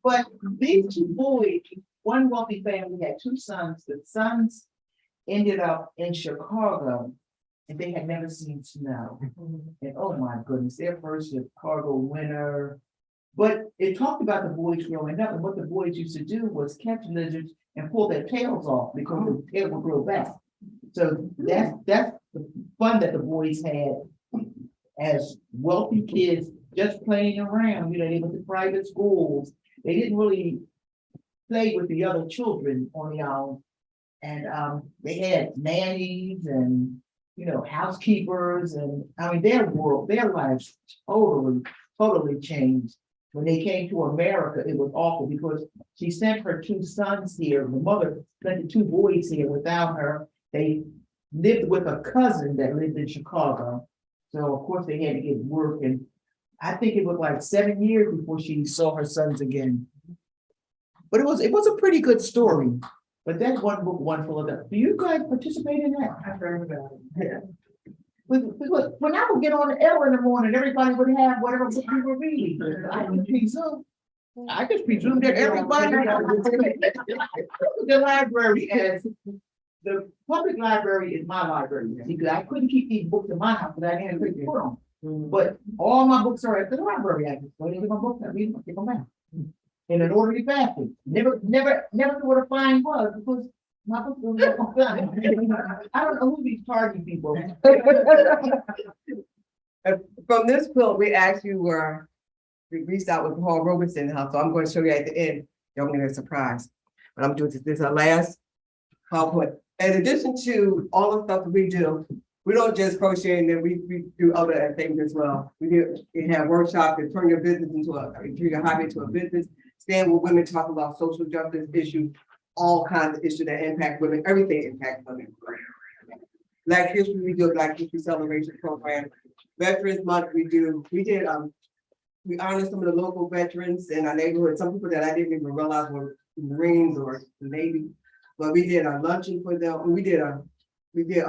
But these two boys, one wealthy family had two sons. The sons ended up in Chicago and they had never seen snow. And oh my goodness, their first Chicago winter. But it talked about the boys growing up, and what the boys used to do was catch lizards and pull their tails off because the tail would grow back. So that's the fun that the boys had as wealthy kids, just playing around. You know, they went to private schools. They didn't really play with the other children on the island. And they had nannies and, you know, housekeepers, and I mean, their lives totally changed. When they came to America, it was awful because she sent her two sons here. The mother sent the two boys here without her. They lived with a cousin that lived in Chicago. So of course they had to get work, and I think it was like 7 years before she saw her sons again. But it was a pretty good story. But that's one book, one full of them. Do you guys participate in that? I've heard about it. Yeah. Because when I would get on the L in the morning, everybody would have whatever book we were reading. I just presumed that everybody. The library, as the public library is my library. Because I couldn't keep these books in my house because I didn't put them. But all my books are at the library. I just go to my books, I read them, take them back. In an orderly fashion. Never knew what a fine was because my books were not done. I don't know who these target people. From this quilt, we actually we reached out with Paul Robeson house, so I'm going to show you at the end. Y'all gonna get a surprise. But I'm doing this is our last PowerPoint. In addition to all the stuff that we do, we don't just crochet, and then we do other things as well. We have workshops that turn your business turn your hobby into a business. Stand with women, talk about social justice issues, all kinds of issues that impact women. Everything impacts women. Black History, we do a Black History Celebration Program. Veterans Month, we honor some of the local veterans in our neighborhood. Some people that I didn't even realize were Marines or the Navy. But we did a luncheon for them. We did a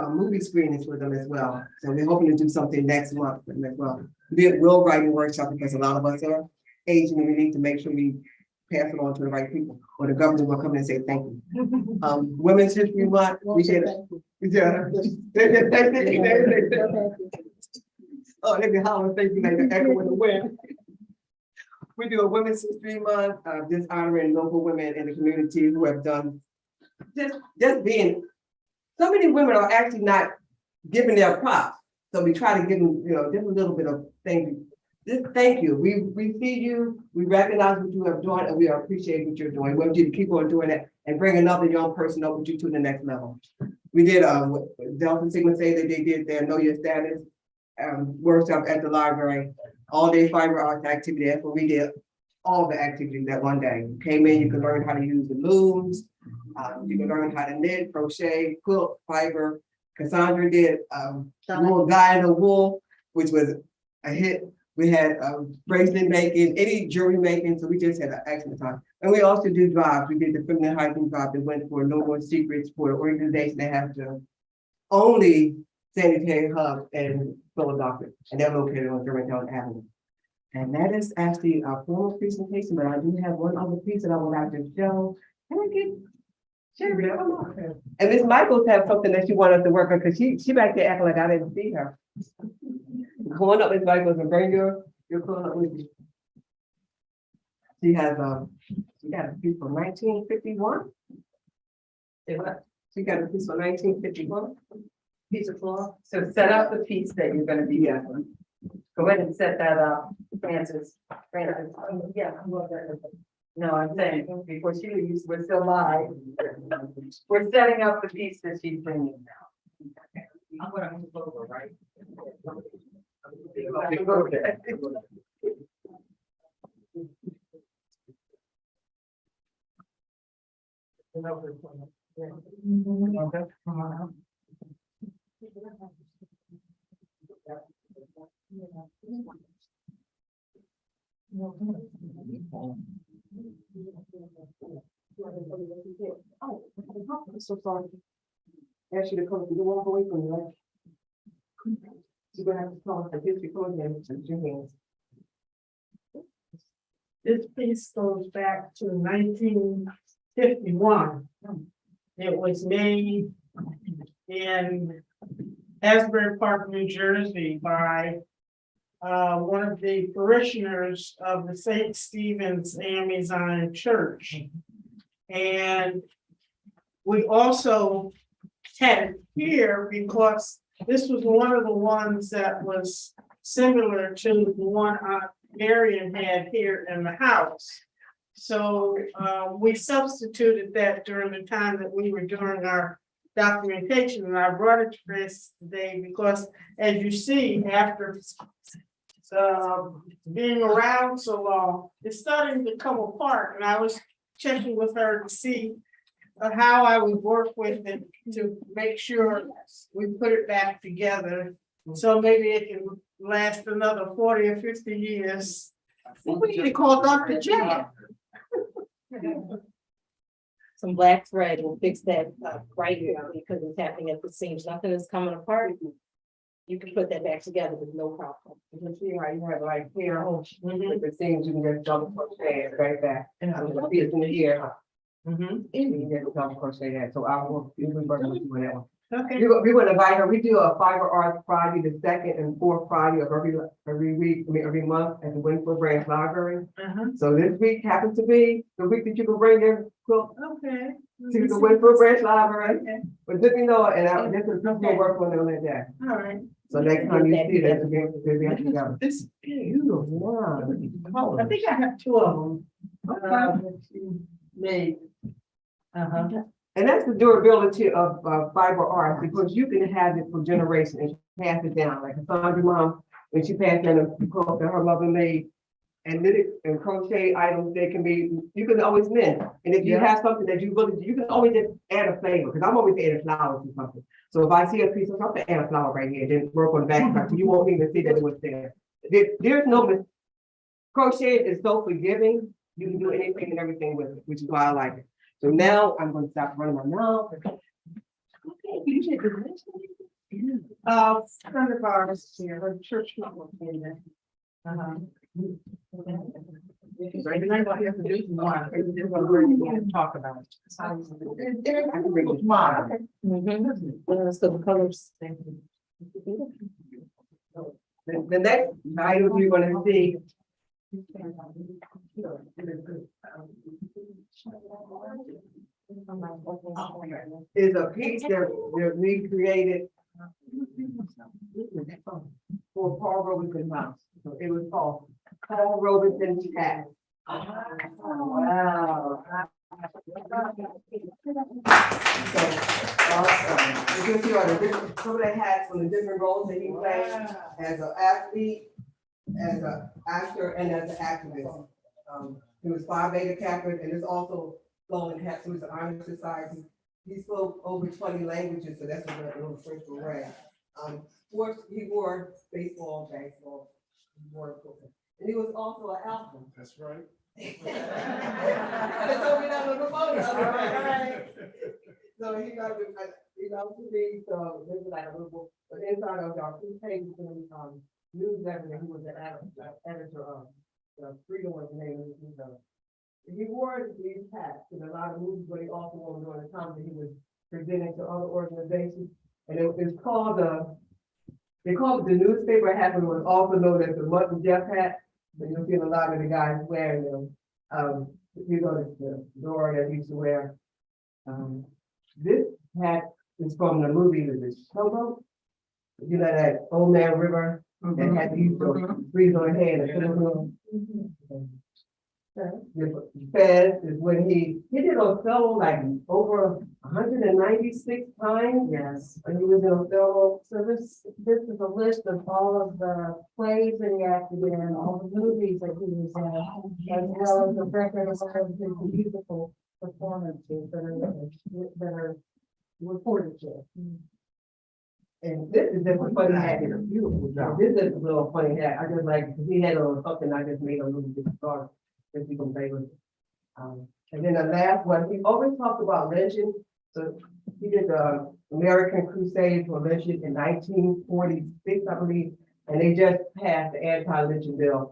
movie screenings for them as well. So we're hoping to do something next month for them as well. We did will writing workshop because a lot of us are Asian and we need to make sure we pass it on to the right people, or the government will come in and say thank you. Women's History Month, we did. Oh, they be hollering, thank you, like the echo in the wind. We do a Women's History Month, just honoring local women in the community who have done just being. So many women are actually not giving their props, so we try to give them, just a little bit of things. Just thank you. We see you, we recognize what you have done, and we appreciate what you're doing. We want you to keep on doing that and bring another young person up with you to the next level. We did Delta Sigma say that they did their Know Your Status workshop at the library, all day fiber arts activity. That's what we did, all the activities that one day. You came in, you could learn how to use the looms, you can learn how to knit, crochet, quilt, fiber. Cassandra did little guy in the wool, which was a hit. We had bracelet making, any jewelry making, so we just had an excellent time. And we also do drives. We did the feminine hiking drive that went for No More Secrets for an organization that has the only sanitary hub in Philadelphia, and they're located on Germantown Avenue. And that is actually our formal presentation, but I do have one other piece that I would like to show. Can I get Sherry? And Ms. Michaels have something that she wanted us to work on because she back there acting like I didn't see her. Come on up, Ms. Michaels, and bring your clothes up with you. She has she got a piece from 1951. She got a piece from 1951. Piece of cloth. So set up the piece that you're going to be using. Go ahead and set that up, Francis. Francis, yeah. No, I'm saying, before she leaves, we're still live. We're setting up the piece that she's bringing now. I'm gonna move over, right? Oh, I'm so sorry. Ask you to come, you walk away from me, right? You're gonna have to call the district court and put your hands. This piece goes back to 1951. It was made in Asbury Park, New Jersey by one of the parishioners of the St. Stephen's AME Zion Church. And we also had it here because this was one of the ones that was similar to the one Marion had here in the house. So we substituted that during the time that we were doing our documentation, and I brought it to Chris today because, as you see, after being around so long, it's starting to come apart, and I was checking with her to see how I would work with it to make sure we put it back together. So maybe it can last another 40 or 50 years. We need to call Dr. J. Some black thread will fix that right here because it's happening at the seams. Nothing is coming apart. You can put that back together with no problem. You can see how you have like here, with the things you can just double crochet it right back. And I'm gonna be in the ear. You can just double crochet that, so I will, we'll be working with you on that one. Okay. We're gonna invite her, we do a fiber arts Friday, the second and fourth Friday of every week, I mean, every month at the Winfield Branch Library. So this week happens to be the week that you can bring your quilt Okay. to the Winfield Branch Library. Okay. But let me know, and this is just work on it that day. All right. So next time you see that, we'll be together. This is beautiful. Wow. I think I have two of them. Made. Uh-huh. And that's the durability of fiber art, because you can have it for generations and pass it down, like Sandra's mom, when she passed down the quilt that her mother made. And knitted and crochet items, they can be, you can always mend. And if you have something that you really, you can always just add a flavor, because I'm always adding flowers or something. So if I see a piece of something, add a flower right here, then work on the back side, so you won't even see that it was there. There's no, crochet is so forgiving, you can do anything and everything with it, which is why I like it. So now I'm gonna stop running my mouth. Okay, you should do this. Friend of ours here, her church member. Right, and I want you to do one, and talk about it. So the colors. The next item you're gonna see. Is a piece that we created for Paul Robeson's house. So it was called Paul Robeson's hat. Wow. Awesome. You can see all the different, some of the hats from the different roles that he played as an athlete, as an actor, and as an activist. He was Phi Beta Kappa, and it's also Golden Hat, so he's an honor society. He spoke over 20 languages, so that's a little first array. Sports, he wore baseball, he wore football. And he was also an alpha. That's right. That's all we got on the photo. Right. So he got to read, so this is like a little book, but inside of our 2 pages in newsletter that he was an editor of. Freedom was the name of his newsletter. He wore these hats in a lot of movies, but he also wore them during the time that he was presenting to other organizations. And it's called they called it the newspaper hat, but it was also known as the Mutton Jeff hat. So you'll see a lot of the guys wearing them. You know, the Dora that he used to wear. This hat is from the movie, The Showboat. You know that Old Man River that had these breathe on the head and put them on. The Fez is when he did Othello like over 196 times. Yes. When he was in Othello. So this is a list of all of the plays that he acted in, all the movies that he was in, as well as the record of all of his beautiful performances that are reported to. And this is just a funny hat, it's a beautiful job. This is a little funny hat, I just like, because he had on something, I just made a little bit dark, if you can play with it. And then the last one, he always talked about lynching, so he did the American Crusade for lynching in 1946, I believe, and they just passed the anti-lynching bill.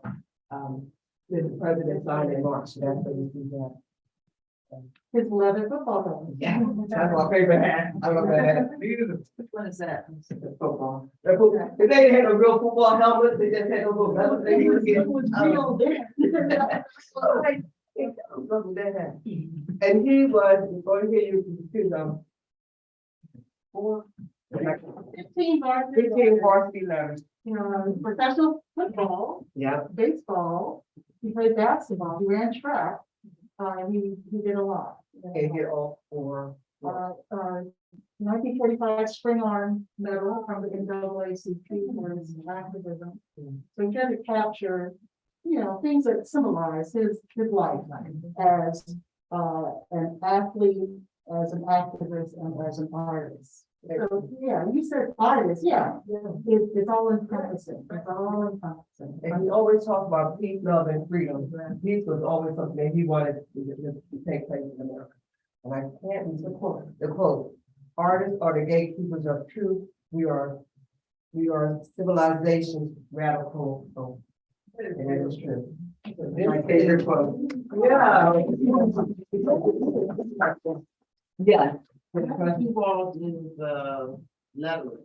The president signed in March, so that's what we see that. His leather football helmet. Yeah, that's my favorite hat, I love that hat. Which one is that? Football. If they didn't have a real football helmet, they just had a little metal thing. And he was, going to hear you, four, 15 varsity 15 varsity letters. professional football, Yeah. baseball, he played basketball, he ran track. He did a lot. And get all four. 1945 Spring Arm Medal from the NAACP for his activism. So he tried to capture, things that symbolize his life as an athlete, as an activist, and as an artist. So, yeah, you said artist, it's all encompassing, it's all encompassing. And he always talked about peace, love, and freedom. Peace was always something that he wanted to take place in America. And I can't read the quote, artists are the gatekeepers of truth. We are civilization's radical hope. And it was true. My favorite quote. Yeah. Yeah. Involved in the letter.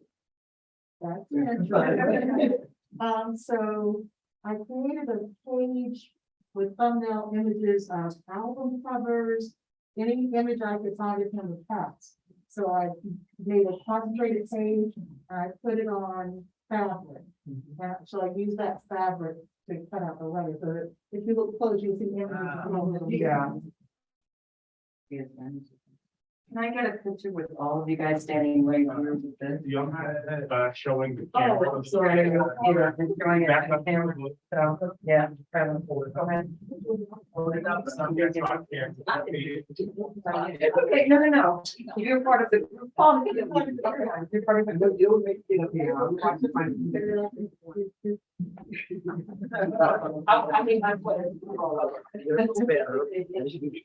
That's it. So I created a page with thumbnail images of album covers, any image I could find of him with cats. So I made a concentrated page, I put it on fabric. So I use that fabric to cut out the letter, so that if you look close, you'll see images. Yeah. Can I get a picture with all of you guys standing right here with this? Young, showing the Oh, camera. I'm sorry, you're showing it on the camera. So, yeah. Go ahead. Hold it up, some gets on here. Okay, no. You're part of the group. Oh, you're part of the You're part of the group. You'll make it up here. I'm watching my. I mean, I'm what.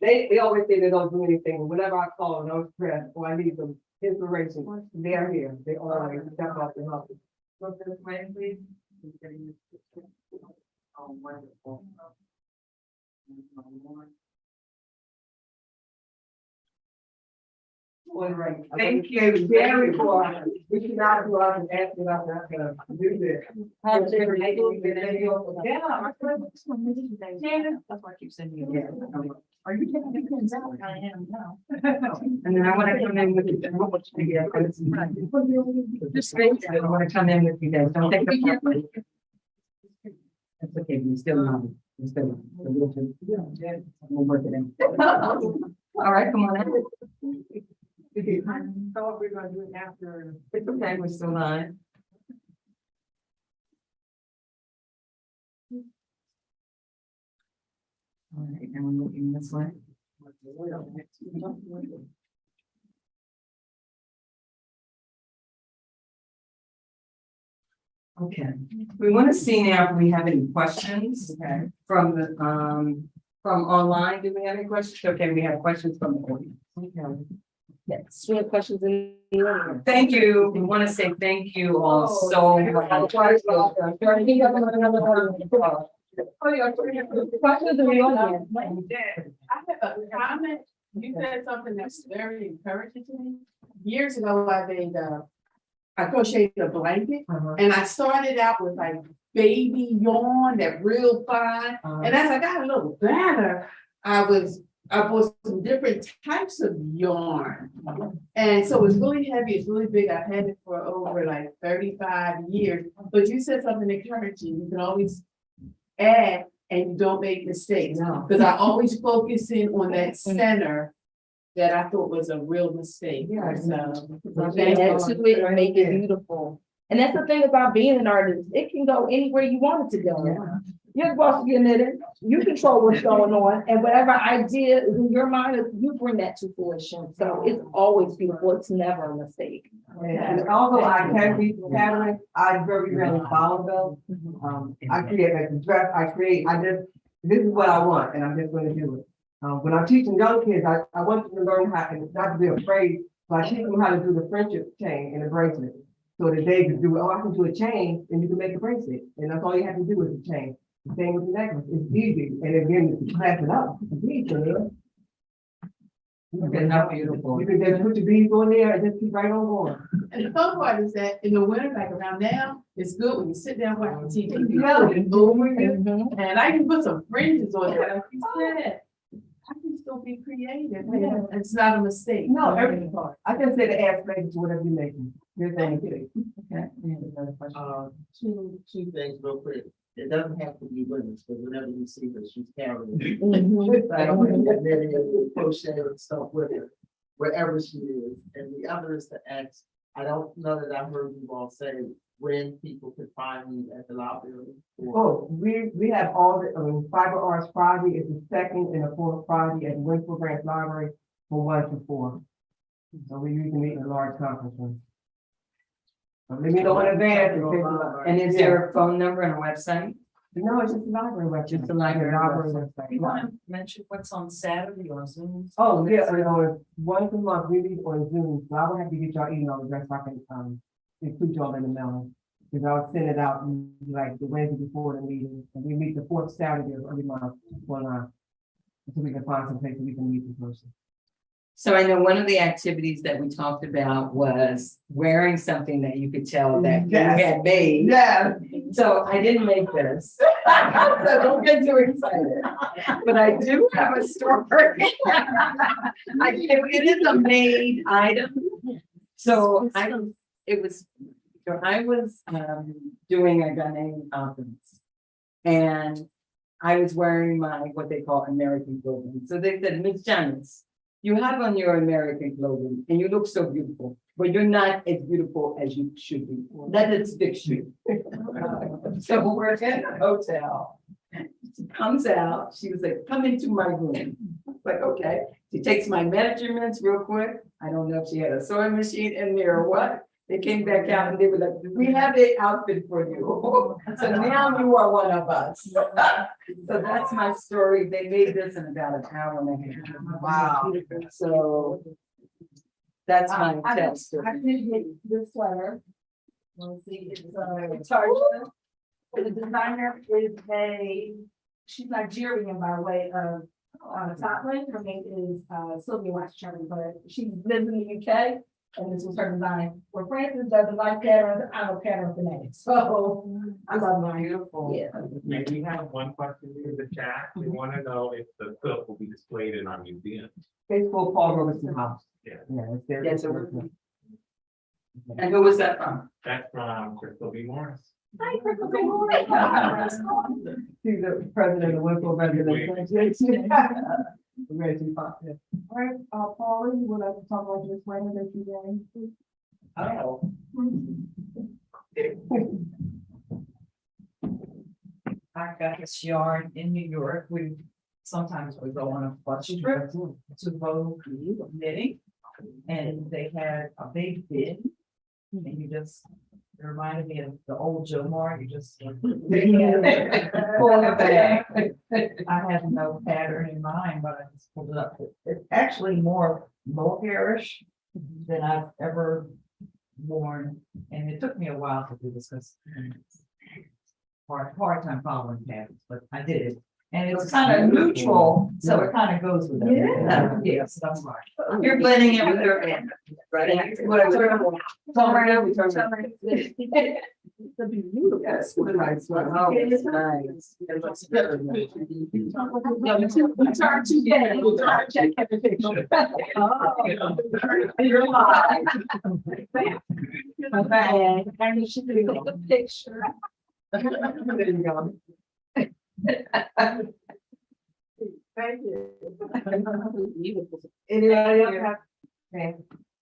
They always say they don't do anything. Whenever I call, no stress, or I need some inspiration, they're here. They always step up and help. Look this way, please. Oh, wonderful. All right. Thank you. Very cool. We should not go out and ask about that, do this. Yeah. That's why I keep sending you. Are you taking the pins out? I am now. And then I want to come in with you. Just wait, I want to come in with you guys. Don't take the. That's okay, we still have it. We still. We'll work it in. All right, come on in. I thought we were gonna do it after. It's okay, we're still live. All right, and we're looking this way. Okay, we want to see now if we have any questions from the, from online. Do we have any questions? Okay, we have questions from the audience. Okay. Yes, we have questions in the audience. Thank you. We want to say thank you all so much. Questions in the audience. I have a comment. You said something that's very encouraging to me. Years ago, I crocheted a blanket and I started out with like baby yarn, that real fine. And as I got a little better, I was I bought some different types of yarn. And so it's really heavy, it's really big. I've had it for over like 35 years. But you said something encouraging. You can always add and you don't make mistakes. No. Because I always focus in on that center that I thought was a real mistake. Yeah, So, Add to it and make it beautiful. And that's the thing about being an artist. It can go anywhere you want it to go. You're supposed to be a knitter. You control what's going on, and whatever idea is in your mind, you bring that to fruition. So it's always beautiful. It's never a mistake. And although I can be pattern, I very rarely follow them. I create a dress, this is what I want, and I'm just gonna do it. When I'm teaching young kids, I want them to learn how, and not to be afraid, but I teach them how to do the friendship chain and the bracelet. So that they can do, oh, I can do a chain, and you can make a bracelet, and that's all you have to do is a chain. The same with the necklace, it's easy, and again, if you class it up, it's easy, Okay, how beautiful. You can just put your beads on there and just keep right on going. and the fun part is that in the winter, like around now, it's good when you sit down watching TV. Yeah. And I can put some fringes on there, like you said. I can still be creative, and it's not a mistake. No, every part. I just say the add flavor to whatever you're making. Here's anything. Okay, we have another question. Two things real quick. It doesn't have to be women's, but whenever you see her, she's carrying. I don't want to get married and crochet and stuff with her, wherever she is. And the other is to ask, I don't know that I heard you all say when people could find you at the library. Oh, we have all the, Fiber Arts Friday is the second and the fourth Friday at Winslow Branch Library from 1 to 4. So we usually meet in a large conference room. So let me know in advance. And is there a phone number and a website? No, it's just a library website. Just the library website. You want to mention what's on Saturday or Zoom? Oh, yeah, once a month, we meet on Zoom, so I will have to get y'all email address, so I can, include y'all in the mailing. Because I'll send it out like the Wednesday before the meeting, and we meet the fourth Saturday of every month online. So we can find some place we can meet in person. So I know one of the activities that we talked about was wearing something that you could tell that you Yes. had made. Yeah. So I didn't make this. So don't get too excited. But I do have a story. It is a made item. So I was doing a gunning conference. And I was wearing my, what they call American clothing. So they said, Miss Janice, you have on your American clothing and you look so beautiful, but you're not as beautiful as you should be. That is fiction. So we're in a hotel. She comes out, she was like, come into my room. Like, okay. She takes my measurements real quick. I don't know if she had a sewing machine in there or what. They came back out and they were like, we have an outfit for you. So now you are one of us. So that's my story. They made this in about an hour and a half. Wow. So that's my test. I did get this sweater. Let's see, it's Tarsha. The designer is she's Nigerian by way of Scotland. Her name is Sylvia Westchurch, but she lives in the UK. And this was her design. Where Francis doesn't like patterns, I'm a pattern fanatic. So I love mine. Beautiful. Yeah. We have one question in the chat. We want to know if the quilt will be displayed in our museum. It's called Paul Robeson House. Yeah. Yeah, it's there. Yes, it was. And who was that from? That's from Crystal B. Morris. Hi, Crystal. She's the president of Winslow Resident Association. Reggie Foster. All right, Paula, you would like to talk about your sweater that you're wearing? Oh. I got this yarn in New York. Sometimes we go on a bus trip to Vogue knitting. And they had a big bin. And you just, it reminded me of the old Joe Moore, you just. Pull it back. I have no pattern in mind, but I just pulled it up. It's actually more mohairish than I've ever worn. And it took me a while to do this because hard time following patterns, but I did it. And it's kind of neutral, so it kind of goes with it. Yeah. Yes, that's right. You're blending it with their end. Right. Yes, what nice one. Oh, it's nice. It looks better. Turn to get it. Check everything. You're live. Okay, and you should do the picture. There you go. Thank you. Anybody else have? Okay.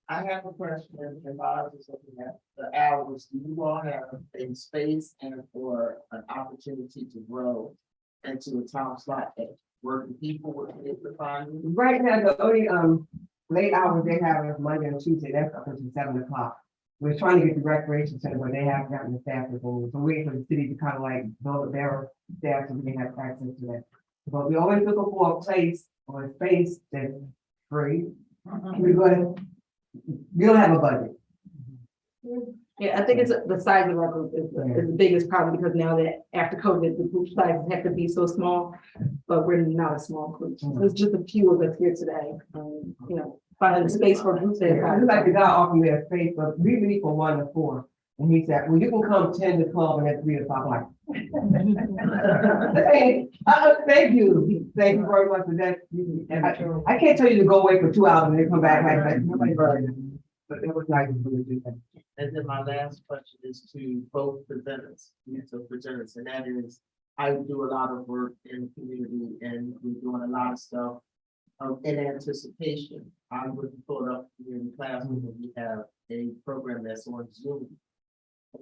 I have a question, and I was just looking at the hours, do you all have a space and for an opportunity to grow into a time slot that working people would be able to find you? Right now, the only, late hours they have is Monday and Tuesday, that's up until 7 o'clock. We're trying to get the recreation center, but they haven't gotten the staff to go, so we're waiting for the city to kind of like build their staff so we can have access to that. But we always looking for a place or a space that's free. We're gonna, we don't have a budget. Yeah, I think it's the size of our group is the biggest problem, because now that after COVID, the group sizes have to be so small, but we're not a small group. So it's just a few of us here today, you know, finding the space for groups. It's like the guy offered me a space, but we meet from 1 to 4. And he said, well, you can come 10 to 12 and at 3 o'clock, like. Hey, thank you very much for that. I can't tell you to go away for 2 hours and then come back like that. Nobody heard it. But it was nice of you to do that. And then my last question is to both presenters, and that is, I do a lot of work in the community and we're doing a lot of stuff in anticipation. I would pull up in class when we have a program that's on Zoom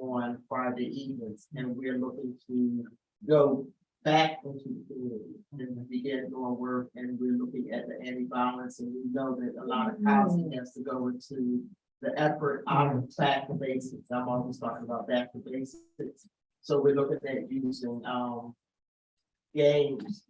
on Friday evenings, and we're looking to go back into the community and begin doing work, and we're looking at the anti-violence, and we know that a lot of housing has to go into the effort of back to basics. I'm always talking about back to basics. So we're looking at using games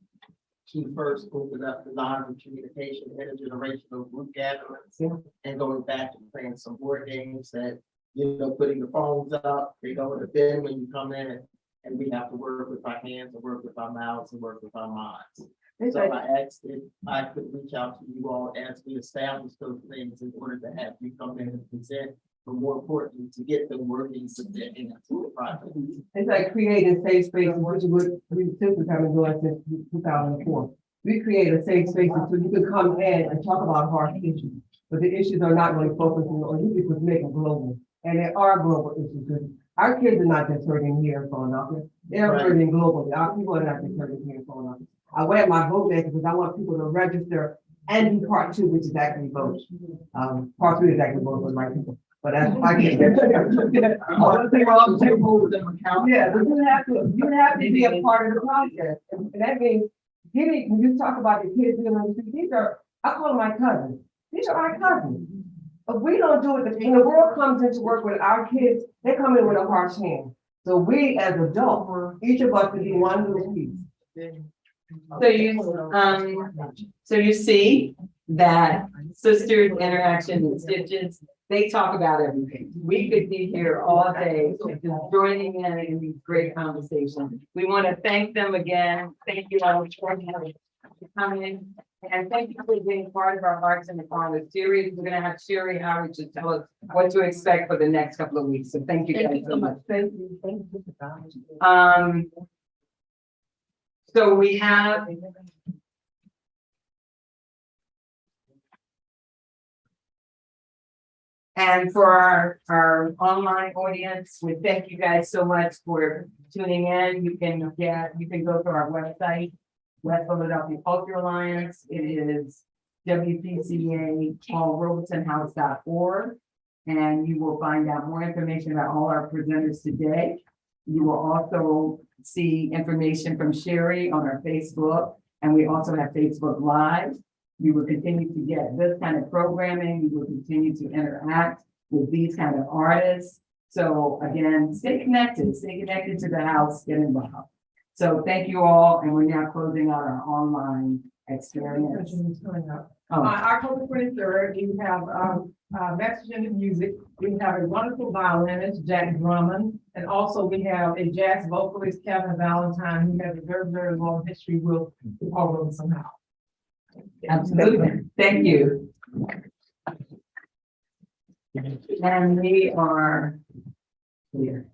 to first open up the lines of communication, intergenerational group gatherings, and going back to playing some board games that, you know, putting the phones up, they go in the bin when you come in, and we have to work with our hands and work with our mouths and work with our minds. So I asked if I could reach out to you all as we establish those things in order to have you come in and present, but more importantly, to get them working so they're into the project. It's like creating safe spaces, which is what we simply have been doing since 2004. We create a safe space so you can come in and talk about hard issues, but the issues are not really focusing on you because make it global. And there are global issues. Because our kids are not just hurting here in Philadelphia. They're hurting globally. Our people are not just hurting here in Philadelphia. I wear my vote maker because I want people to register and do part 2, which is actually vote. Part 3 is actually vote for my people. But that's I can't. Yeah, but you have to be a part of the process. And that means when you talk about the kids being on the street, these are, I call them my cousins. These are our cousins. But we don't do it, when the world comes into work with our kids, they come in with a harsh hand. So we as adults, each of us can be one little piece. So you see that sisters interaction and stitches, they talk about everything. We could be here all day just joining in these great conversations. We want to thank them again. Thank you all for coming. And thank you for being part of our Hearts in the Corner series. We're going to have Sherry Howard to tell us what to expect for the next couple of weeks. So thank you guys so much. Thank you. Thank you. So we have. And for our online audience, we thank you guys so much for tuning in. You can go to our website, West Philadelphia Culture Alliance. It is WPCA.PaulRobesonHouse.org, and you will find out more information about all our presenters today. You will also see information from Sherry on our Facebook, and we also have Facebook Live. You will continue to get this kind of programming. You will continue to interact with these kind of artists. So again, stay connected to the house, get involved. So thank you all, and we're now closing out our online experience. Oh, October 23rd, you have, Message in the Music. We have a wonderful violinist, Jack Drummond, and also we have a jazz vocalist, Kevin Valentine, who has a very, very long history with the Paul Robeson House. absolutely. Thank you. And we are clear.